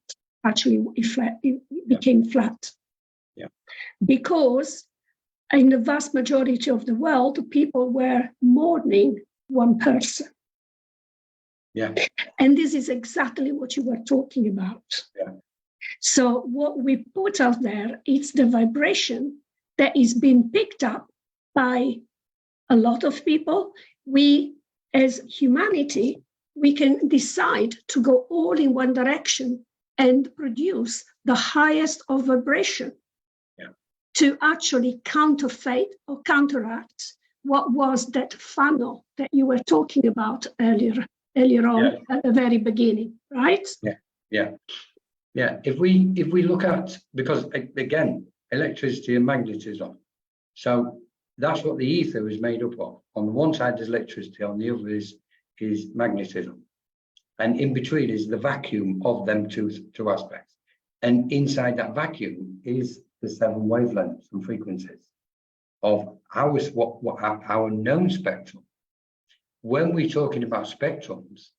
Actually, it became flat. Yeah. Because in the vast majority of the world, people were mourning one person. Yeah. And this is exactly what you were talking about. Yeah. So what we put out there, it's the vibration that is being picked up by a lot of people. We, as humanity, we can decide to go all in one direction and produce the highest of vibration to actually counterfeit or counteract what was that funnel that you were talking about earlier on at the very beginning, right? Yeah. If we look at, because again, electricity and magnetism, so that's what the ether is made up of. On the one side is electricity, on the other is magnetism, and in between is the vacuum of them two aspects. And inside that vacuum is the 7 wavelengths and frequencies of our known spectrum. When we're talking about spectrums,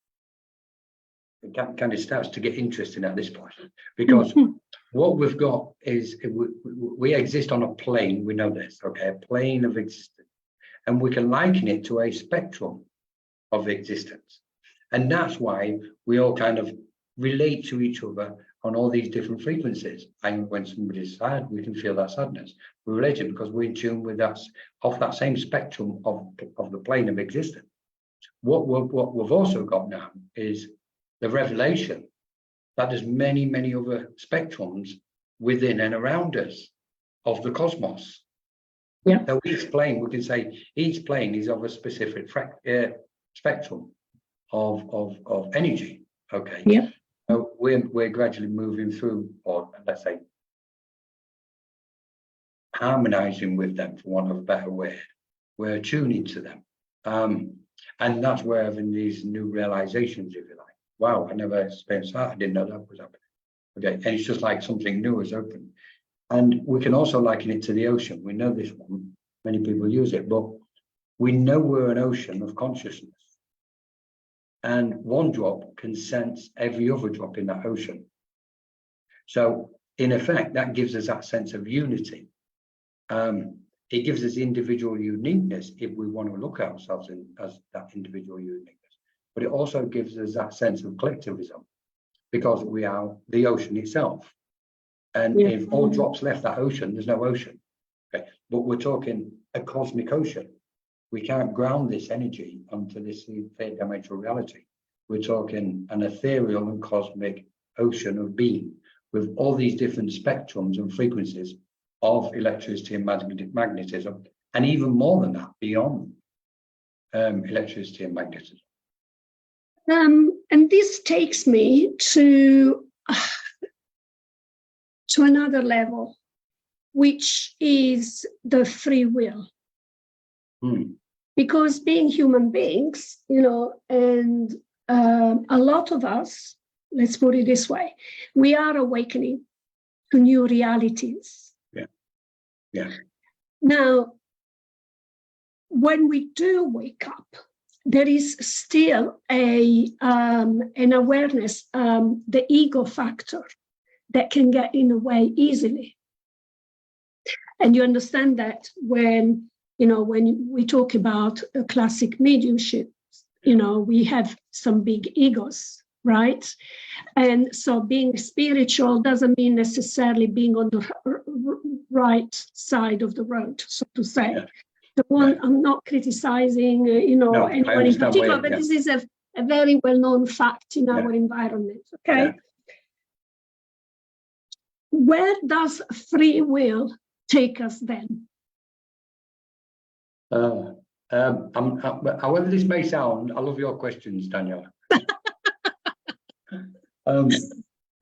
it kind of starts to get interesting at this point, because what we've got is we exist on a plane. We know this, okay, a plane of existence, and we can liken it to a spectrum of existence, and that's why we all kind of relate to each other on all these different frequencies. And when somebody's sad, we can feel that sadness. We relate it because we're in tune with that, off that same spectrum of the plane of existence. What we've also got now is the revelation that there's many, many other spectrums within and around us of the cosmos. Yeah. So each plane, we can say each plane is of a specific spectrum of energy. Okay. Yeah. So we're gradually moving through, or let's say, harmonizing with them, for want of a better word. We're tuning to them. And that's where having these new realizations, if you like. Wow, I never experienced that. I didn't know that was happening. Okay, and it's just like something new has opened. And we can also liken it to the ocean. We know this one, many people use it, but we know we're an ocean of consciousness. And one drop can sense every other drop in that ocean. So in effect, that gives us that sense of unity. It gives us individual uniqueness if we want to look at ourselves as that individual uniqueness. But it also gives us that sense of collectivism, because we are the ocean itself. And if all drops left that ocean, there's no ocean. Okay? But we're talking a cosmic ocean. We can't ground this energy onto this third dimensional reality. We're talking an ethereal and cosmic ocean of being with all these different spectrums and frequencies of electricity and magnetism, and even more than that, beyond electricity and magnetism. And this takes me to another level, which is the free will. Because being human beings, and a lot of us, let's put it this way, we are awakening to new realities. Yeah. Now, when we do wake up, there is still an awareness, the ego factor, that can get in the way easily. And you understand that when we talk about a classic mediumship, we have some big egos, right? And so being spiritual doesn't mean necessarily being on the right side of the road, so to say. Yeah. The one, I'm not criticizing, anyone in particular, but this is a very well-known fact in our environment, okay? Yeah. Where does free will take us then? However this may sound, I love your questions, Daniela.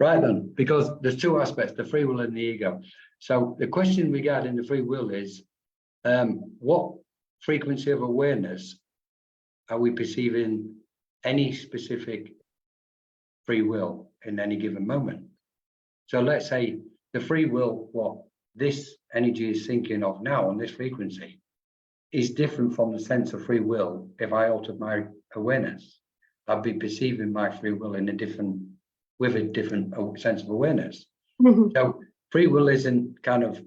Right then, because there's two aspects, the free will and the ego. So the question regarding the free will is, what frequency of awareness are we perceiving any specific free will in any given moment? So let's say the free will, what this energy is thinking of now on this frequency, is different from the sense of free will. If I altered my awareness, I'd be perceiving my free will with a different sense of awareness. Mm-hmm. So free will isn't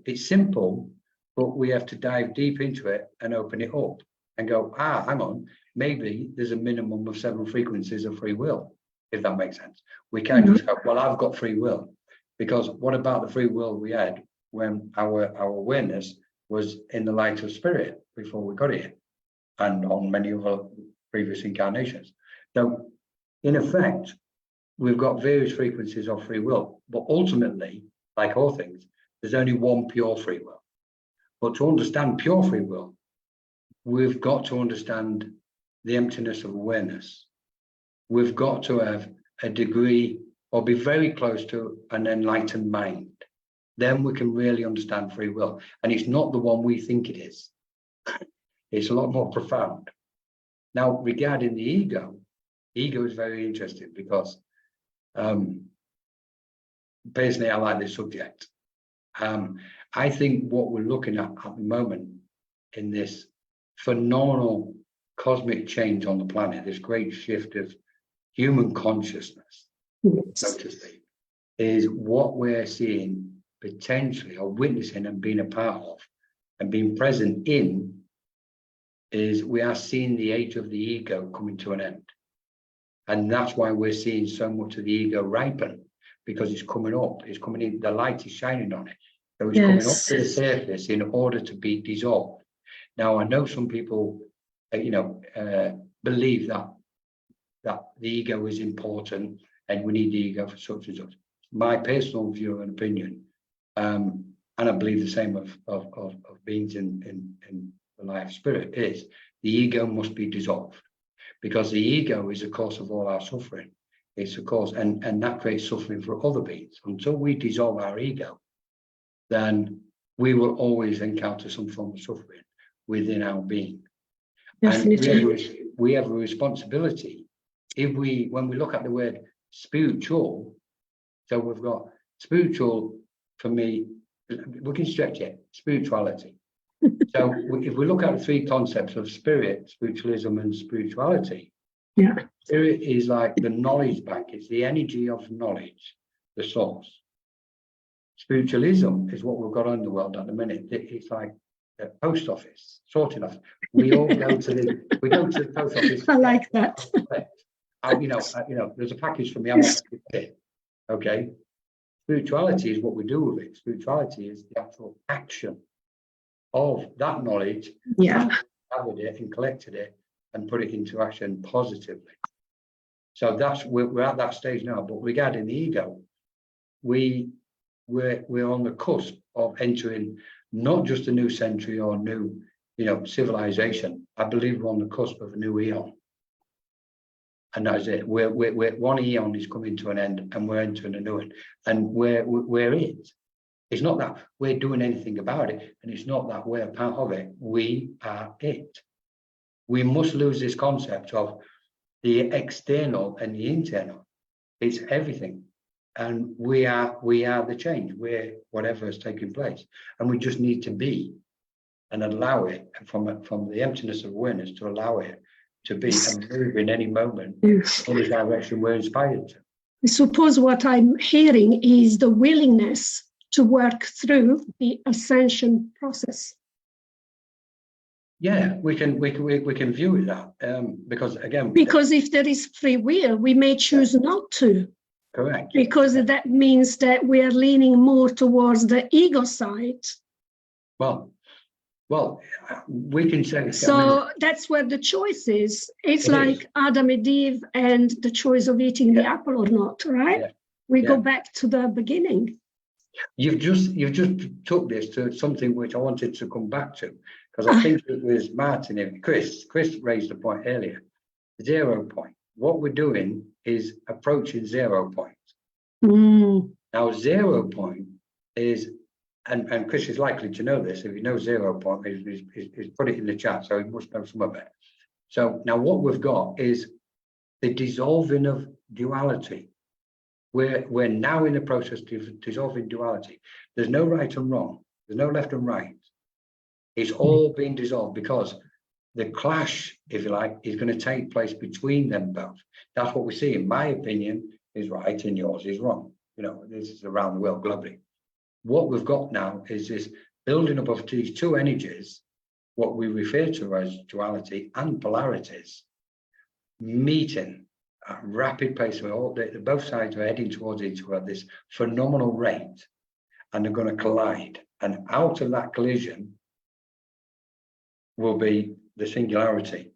it's simple, but we have to dive deep into it and open it up and go, hang on, maybe there's a minimum of 7 frequencies of free will, if that makes sense. We can't just go, well, I've got free will, because what about the free will we had when our awareness was in the light of spirit before we got here, and on many other previous incarnations? So in effect, we've got various frequencies of free will, but ultimately, like all things, there's only one pure free will. But to understand pure free will, we've got to understand the emptiness of awareness. We've got to have a degree or be very close to an enlightened mind. Then we can really understand free will. And it's not the one we think it is. It's a lot more profound. Now, regarding the ego is very interesting because personally, I like this subject. I think what we're looking at the moment in this phenomenal cosmic change on the planet, this great shift of human consciousness, so to speak, is what we're seeing potentially or witnessing and being a part of and being present in, is we are seeing the age of the ego coming to an end. And that's why we're seeing so much of the ego ripen, because it's coming up, it's coming in, the light is shining on it. So it's coming up to the surface in order to be dissolved. Now, I know some people, believe that the ego is important and we need the ego for such and such. My personal view and opinion, and I believe the same of beings in the life spirit, is the ego must be dissolved, because the ego is the cause of all our suffering. It's a cause, and that creates suffering for other beings. Until we dissolve our ego, then we will always encounter some form of suffering within our being. Definitely. And we have a responsibility. When we look at the word spiritual, so we've got spiritual, for me, we can stretch it, spirituality. So if we look at the three concepts of spirit, spiritualism, and spirituality, spirit is like the knowledge bank. It's the energy of knowledge, the source. Spiritualism is what we've got on the world at the minute. It's like the post office, sorting off. We all go to the post office. I like that. There's a package for me. I'm okay. Spirituality is what we do with it. Spirituality is the actual action of that knowledge. Gathered it and collected it and put it into action positively. So we're at that stage now. But regarding the ego, we're on the cusp of entering not just a new century or new, civilization. I believe we're on the cusp of a new eon, and that's it. We're one eon is coming to an end, and we're entering a new one, and we're it. It's not that we're doing anything about it, and it's not that we're part of it. We are it. We must lose this concept of the external and the internal. It's everything. And we are the change. We're whatever is taking place. And we just need to be and allow it, and from the emptiness of awareness, to allow it to be and move in any moment in the direction we're inspired to. I suppose what I'm hearing is the willingness to work through the ascension process. Yeah, we can view it that because again, because if there is free will, we may choose not to. Correct. Because that means that we are leaning more towards the ego side. Well, we can say. So that's where the choice is. It's like Adam and Eve and the choice of eating the apple or not, right? Yeah. We go back to the beginning. You've just took this to something which I wanted to come back to, because I think it was Martin and Chris raised a point earlier, 0 point. What we're doing is approaching 0 point. Now 0 point is, and Chris is likely to know this. If you know 0 point, he's put it in the chat, so he must know some of it. So now what we've got is the dissolving of duality. We're now in the process of dissolving duality. There's no right and wrong. There's no left and right. It's all being dissolved, because the clash, if you like, is going to take place between them both. That's what we see. In my opinion, is right and yours is wrong. This is around the world globally. What we've got now is this building up of these two energies, what we refer to as duality and polarities, meeting at rapid pace. Both sides are heading towards each other at this phenomenal rate, and they're going to collide. And out of that collision will be the singularity,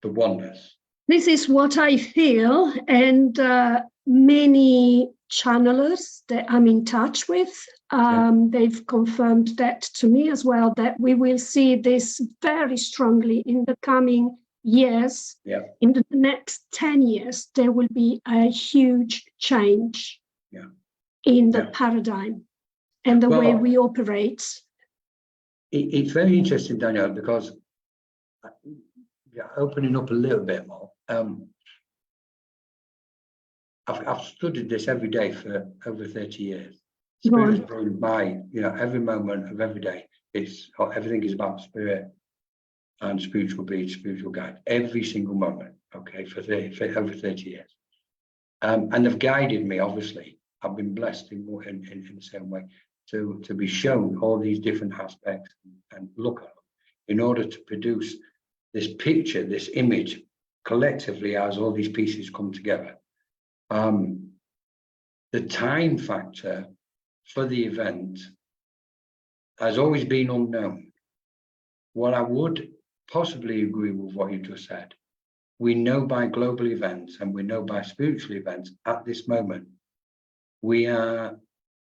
the oneness, This is what I feel, and many channelers that I'm in touch with, they've confirmed that to me as well, that we will see this very strongly in the coming years. Yeah. In the next 10 years, there will be a huge change in the paradigm and the way we operate. It's very interesting, Danielle, because opening up a little bit more, I've studied this every day for over 30 years. Spirit has been my, every moment of every day. Everything is about spirit and spiritual being, spiritual guide. Every single moment, okay, for over 30 years. And they've guided me, obviously. I've been blessed in the same way to be shown all these different aspects and look at them in order to produce this picture, this image, collectively as all these pieces come together. The time factor for the event has always been unknown. What I would possibly agree with what you just said, we know by global events and we know by spiritual events at this moment, we are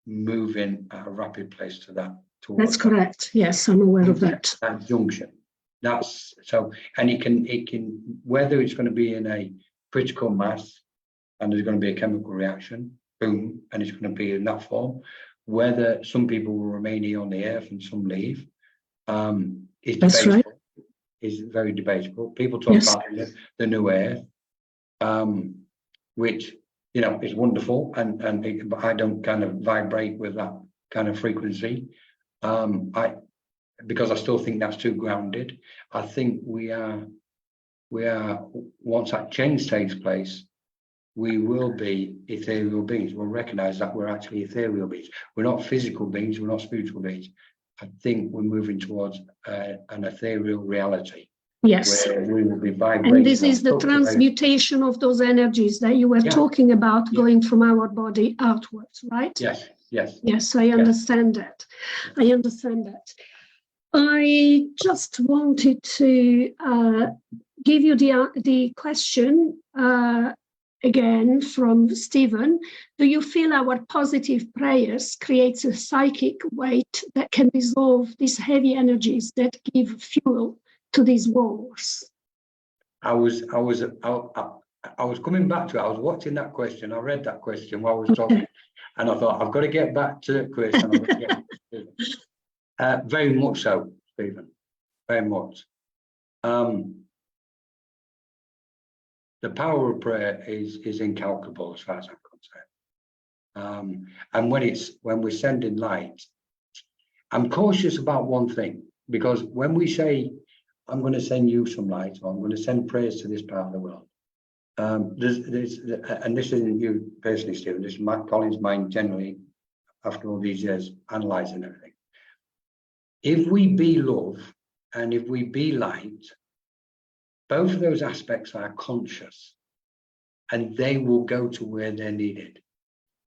moving at a rapid pace to that. That's correct. Yes, I'm aware of that. That junction. That's so, and it can, whether it's going to be in a critical mass and there's going to be a chemical reaction, boom, and it's going to be in that form, whether some people will remain here on the earth and some leave, is debatable. Right. Is very debatable. People talk about the new earth, which, is wonderful, but I don't kind of vibrate with that kind of frequency. Because I still think that's too grounded. I think we are once that change takes place, we will be ethereal beings. We'll recognize that we're actually ethereal beings. We're not physical beings, we're not spiritual beings. I think we're moving towards an ethereal reality. Yes. Where we will be vibrating. And this is the transmutation of those energies that you were talking about, going from our body outwards, right? Yes, yes. Yes, I understand that. I understand that. I just wanted to give you the question again from Stephen. Do you feel our positive prayers creates a psychic weight that can dissolve these heavy energies that give fuel to these wars? I was coming back to it. I was watching that question. I read that question while I was talking, and I thought I've got to get back to Chris. And I've got to get back to very much so, Stephen. Very much. The power of prayer is incalculable as far as I'm concerned. And when we're sending light, I'm cautious about one thing, because when we say, I'm going to send you some light, or I'm going to send prayers to this part of the world, and this isn't you personally, Stephen, this is Colin's mind generally, after all these years, analysing everything. If we be love and if we be light, both of those aspects are conscious, and they will go to where they're needed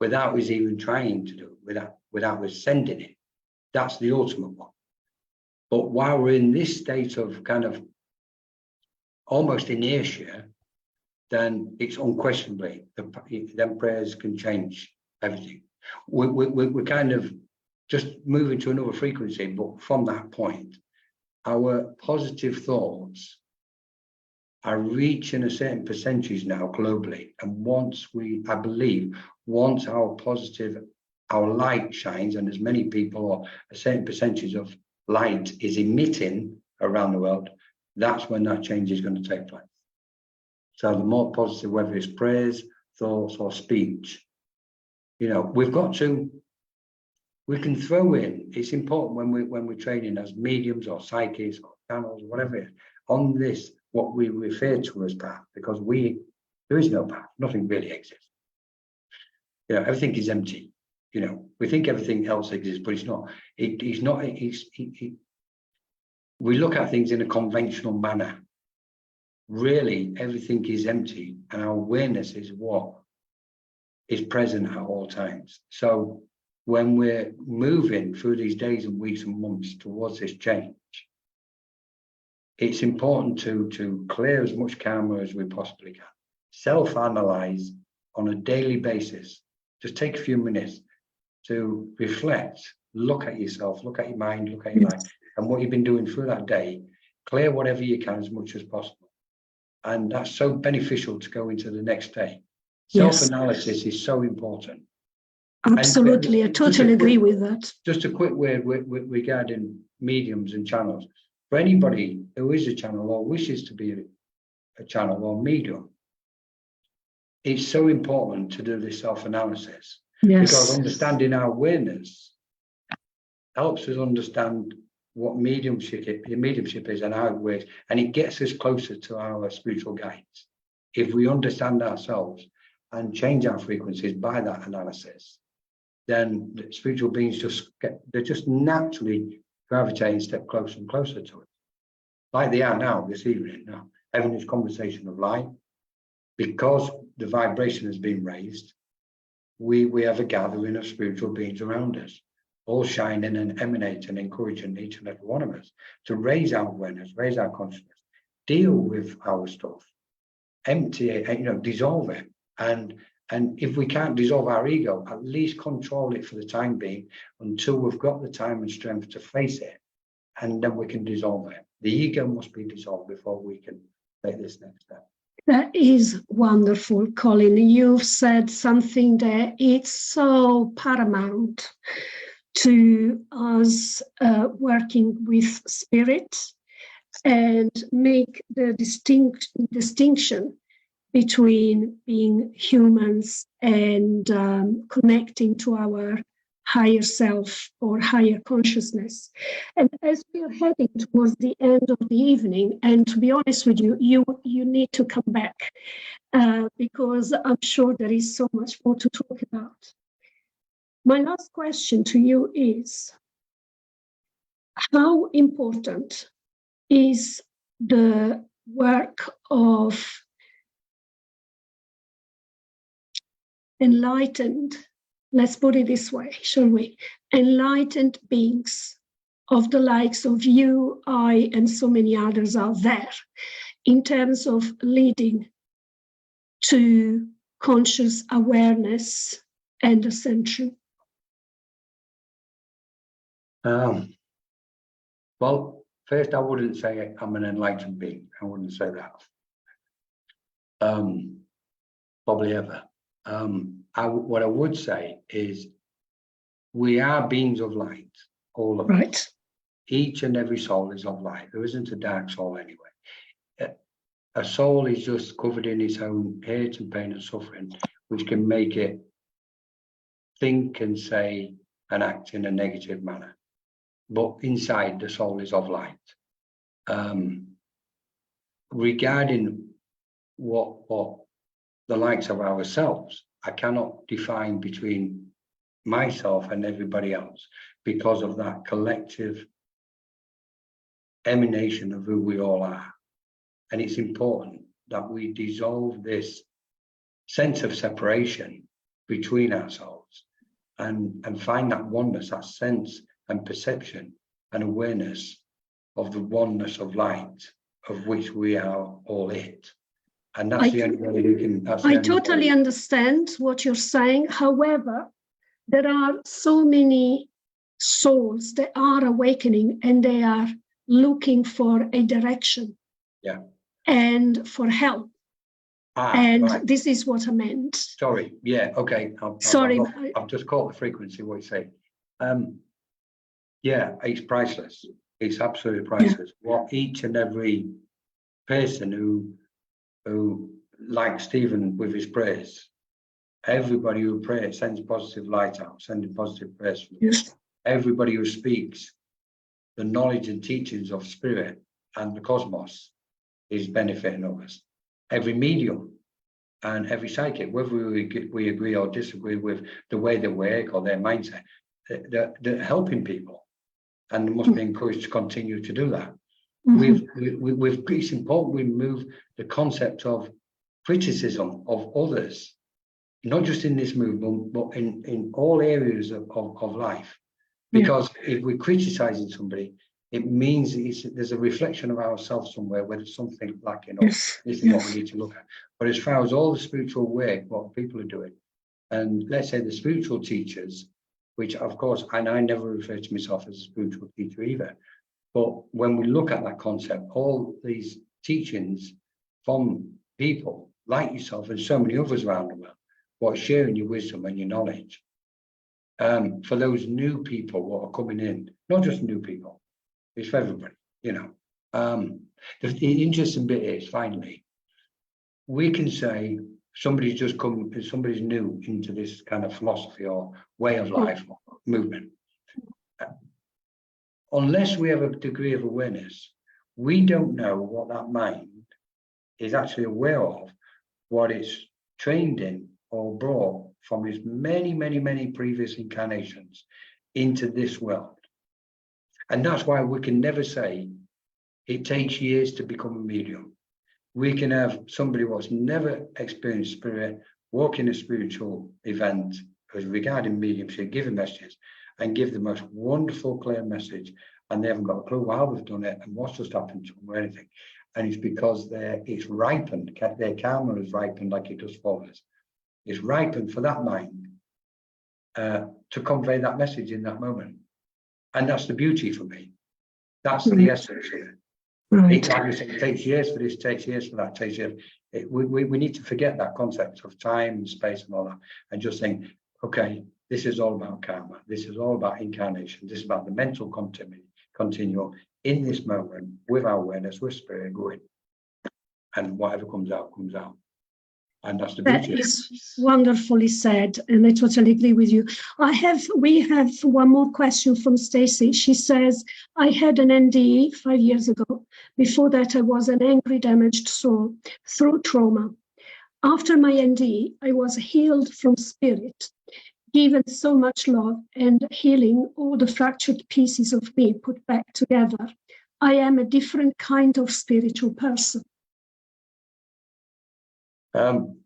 without us even trying to do it, without us sending it. That's the ultimate one. But while we're in this state of kind of almost inertia, then it's unquestionably, then prayers can change everything. We're kind of just moving to another frequency, but from that point, our positive thoughts are reaching a certain percentage now globally. And once I believe, once our light shines, and as many people, or a certain percentage of light is emitting around the world, that's when that change is going to take place. So the more positive, whether it's prayers, thoughts, or speech, we can throw in, it's important when we're training as mediums or psychics or channels, whatever it is, on this, what we refer to as path, because there is no path, nothing really exists. Everything is empty. We think everything else exists, but it's not. It's not. We look at things in a conventional manner. Really, everything is empty, and our awareness is what is present at all times. So when we're moving through these days and weeks and months towards this change, it's important to clear as much karma as we possibly can. Self-analyze on a daily basis. Just take a few minutes to reflect, look at yourself, look at your mind, look at your life, and what you've been doing through that day. Clear whatever you can as much as possible. And that's so beneficial to go into the next day. Self-analysis is so important. Absolutely, I totally agree with that. Just a quick word regarding mediums and channels. For anybody who is a channel or wishes to be a channel or medium, it's so important to do this self-analysis. Because understanding our awareness helps us understand what mediumship is and how it works, and it gets us closer to our spiritual guides. If we understand ourselves and change our frequencies by that analysis, then the spiritual beings they're just naturally gravitating a step closer and closer to it. Like they are now, this evening, now, having this conversation of light, because the vibration has been raised, we have a gathering of spiritual beings around us, all shining and emanating, encouraging each and every one of us to raise our awareness, raise our consciousness, deal with our stuff, empty it, dissolve it. And if we can't dissolve our ego, at least control it for the time being until we've got the time and strength to face it, and then we can dissolve it. The ego must be dissolved before we can take this next step. That is wonderful, Colin. You've said something that it's so paramount to us working with spirit, and make the distinction between being humans and connecting to our higher self or higher consciousness. And as we are heading towards the end of the evening, and to be honest with you, you need to come back because I'm sure there is so much more to talk about. My last question to you is, how important is the work of enlightened, let's put it this way, shall we? Enlightened beings of the likes of you, I, and so many others out there, in terms of leading to conscious awareness and ascension? Well, first, I wouldn't say I'm an enlightened being. I wouldn't say that. Probably ever. What I would say is we are beings of light, all of us. Each and every soul is of light. There isn't a dark soul anyway. A soul is just covered in its own hate and pain and suffering, which can make it think and say and act in a negative manner. But inside, the soul is of light. Regarding what the likes of ourselves, I cannot define between myself and everybody else because of that collective emanation of who we all are. And it's important that we dissolve this sense of separation between ourselves and find that oneness, that sense and perception and awareness of the oneness of light, of which we are all it. And that's the only way we can. I totally understand what you're saying. However, there are so many souls that are awakening and they are looking for a direction. Yeah. And for help. This is what I meant. Sorry. Yeah. Okay. I've just caught the frequency. What you say? Yeah. It's priceless. It's absolutely priceless. Yeah. What each and every person who, like Stephen with his prayers, everybody who prays sends positive light out, sending positive prayers from them. Yes. Everybody who speaks the knowledge and teachings of spirit and the cosmos is benefiting others. Every medium and every psychic, whether we agree or disagree with the way they work or their mindset, they're helping people, and they must be encouraged to continue to do that. Mm-hmm. It's important we move the concept of criticism of others, not just in this movement, but in all areas of life. Because if we're criticizing somebody, it means there's a reflection of ourselves somewhere where there's something lacking, or Yes. this is what we need to look at. But as far as all the spiritual work, what people are doing, and let's say the spiritual teachers, which of course, and I never refer to myself as a spiritual teacher either, but when we look at that concept, all these teachings from people like yourself and so many others around the world, what's sharing your wisdom and your knowledge, for those new people what are coming in, not just new people, it's for everybody, you know. The interesting bit is, finally, we can say somebody's just come, somebody's new into this kind of philosophy or way of life or movement. Unless we have a degree of awareness, we don't know what that mind is actually aware of, what it's trained in or brought from its many, many, many previous incarnations into this world. And that's why we can never say it takes years to become a medium. We can have somebody who's never experienced spirit walk in a spiritual event as regarding mediumship, giving messages, and give the most wonderful, clear message, and they haven't got a clue how they've done it and what's just happened to them or anything. And it's because it's ripened, their karma is ripened like it does for us. It's ripened for that mind to convey that message in that moment. And that's the beauty for me. That's the essence of it. Right. Like you say, it takes years for this, takes years for that, takes years. We need to forget that concept of time and space and all that, and just think, okay, this is all about karma. This is all about incarnation. This is about the mental continuum in this moment with our awareness, with spirit going. And whatever comes out, comes out. And that's the beauty. That is wonderfully said, and I totally agree with you. We have one more question from Stacey. She says, I had an NDE 5 years ago. Before that, I was an angry, damaged soul through trauma. After my NDE, I was healed from spirit, given so much love and healing, all the fractured pieces of me put back together. I am a different kind of spiritual person.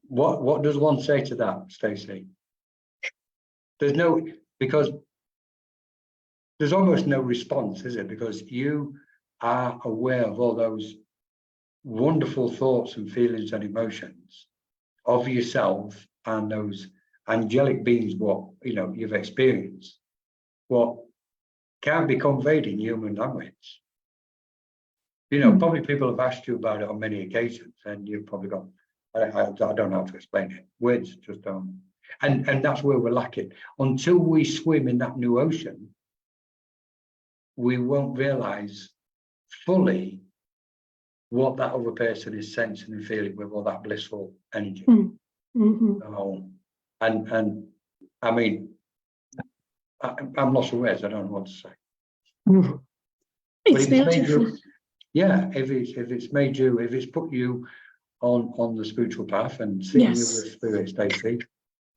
What does one say to that, Stacey? Because there's almost no response, is it? Because you are aware of all those wonderful thoughts and feelings and emotions of yourself and those angelic beings, what you've experienced, what can be conveyed in human language. Probably people have asked you about it on many occasions, and you've probably gone, I don't know how to explain it. Words just don't. And that's where we're lacking. Until we swim in that new ocean, we won't realize fully what that other person is sensing and feeling with all that blissful energy. Mm-hmm. And I mean, I'm lost for words. I don't know what to say. Mm-hmm. It's beautiful. If it's put you on the spiritual path and seeing you with spirit, Stacey,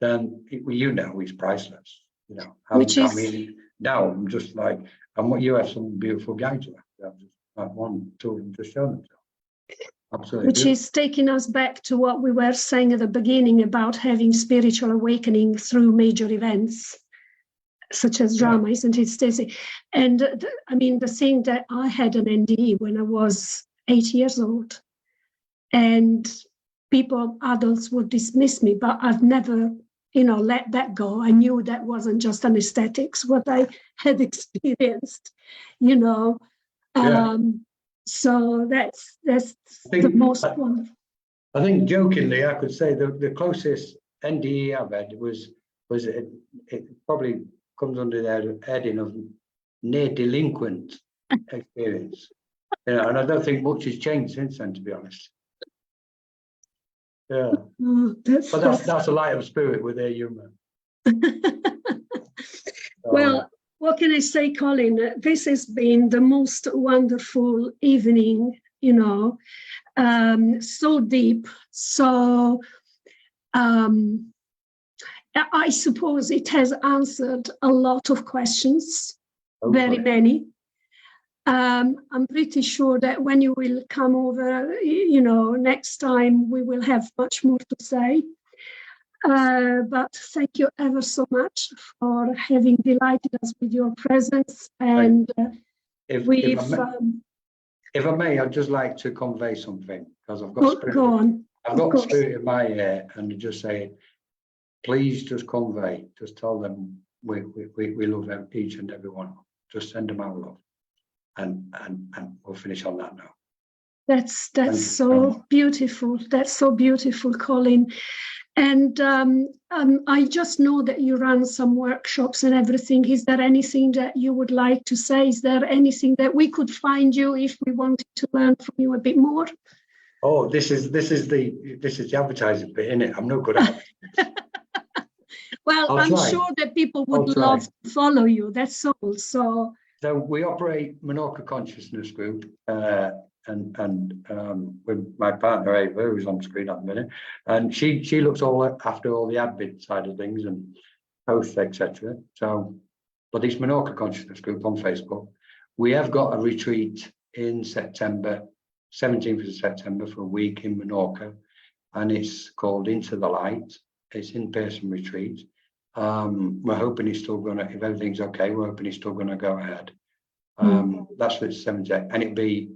then it's priceless. Now I'm just like, and what you have some beautiful guides left. Just like one, two of them just shown themselves. Absolutely. Which is taking us back to what we were saying at the beginning about having spiritual awakening through major events, such as drama, isn't it, Stacey? And the thing that I had an NDE when I was 8 years old, and adults would dismiss me, but I've never, let that go. I knew that wasn't just anesthetics, what I had experienced, So that's the most wonderful. I think jokingly, I could say the closest NDE I've had was it probably comes under the heading of near delinquent experience. And I don't think much has changed since then, to be honest. Yeah. That's a light of spirit with their humour. Well, what can I say, Colin? This has been the most wonderful evening, so deep. So I suppose it has answered a lot of questions, very many. I'm pretty sure that when you will come over, next time we will have much more to say. But thank you ever so much for having delighted us with your presence and if We've if I may, I'd just like to convey something because I've got go on. I've got spirit in my ear, and just say, please just convey, just tell them we love each and every one. Just send them our love, and we'll finish on that now. That's so beautiful. That's so beautiful, Colin. And I just know that you run some workshops and everything. Is there anything that you would like to say? Is there anything that we could find you if we wanted to learn from you a bit more? Oh, this is the advertising bit, isn't it? I'm no good at it. Well, I'm sure that people would love to follow you. That's all. So we operate Menorca Consciousness Group, and with my partner Ava, who's on screen at the minute, and she looks after all the admin side of things and posts, etc. So, but it's Menorca Consciousness Group on Facebook. We have got a retreat in September, 17th of September, for a week in Menorca, and it's called Into the Light. It's in-person retreat. We're hoping it's still going to, if everything's okay, we're hoping it's still going to go ahead. That's for the 7th, and it'll be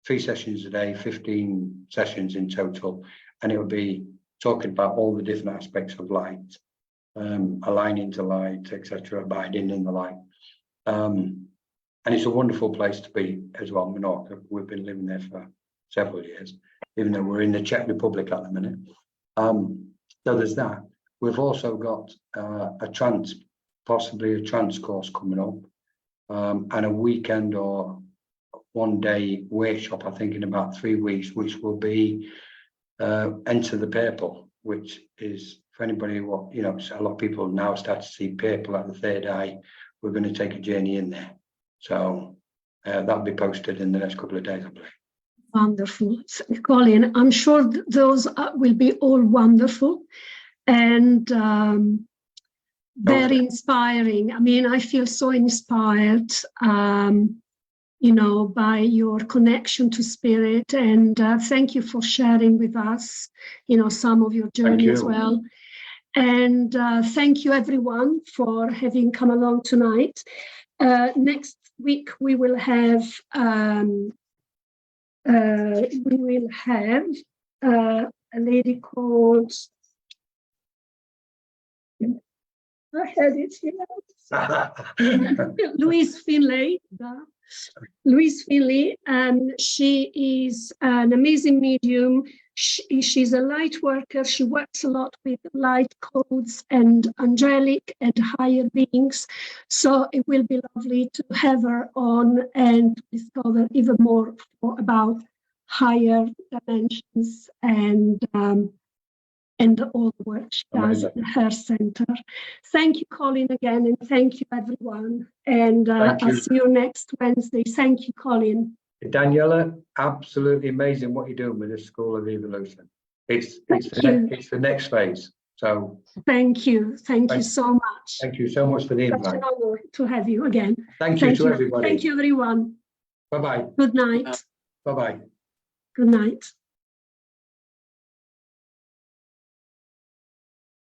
3 sessions a day, 15 sessions in total, and it will be talking about all the different aspects of light, aligning to light, etc., abiding in the light. And it's a wonderful place to be as well, Menorca. We've been living there for several years, even though we're in the Czech Republic at the minute. So there's that. We've also got possibly a trance course coming up, and a weekend or 1-day workshop, I think, in about 3 weeks, which will be Enter the Purple, which is, for anybody who, a lot of people now start to see purple at the third eye. We're going to take a journey in there. So that'll be posted in the next couple of days, I believe. Wonderful. Colin, I'm sure those will be all wonderful and very inspiring. I mean, I feel so inspired, by your connection to spirit. And thank you for sharing with us, some of your journey as well. And thank you, everyone, for having come along tonight. Next week we will have a lady called, I had it here, Louise Finlay. Louise Finlay, and she is an amazing medium. She's a light worker. She works a lot with light codes and angelic and higher beings. So it will be lovely to have her on and discover even more about higher dimensions and all the work she does in her center. Thank you, Colin, again, and thank you, everyone. And I'll see you next Wednesday. Thank you, Colin. Daniela, absolutely amazing what you're doing with the School of Evolution. It's the next phase. So thank you so much. Thank you so much for the invite. Such an honor to have you again. Thank you to everybody. Thank you, everyone. Bye-bye. Good night. Bye-bye. Good night.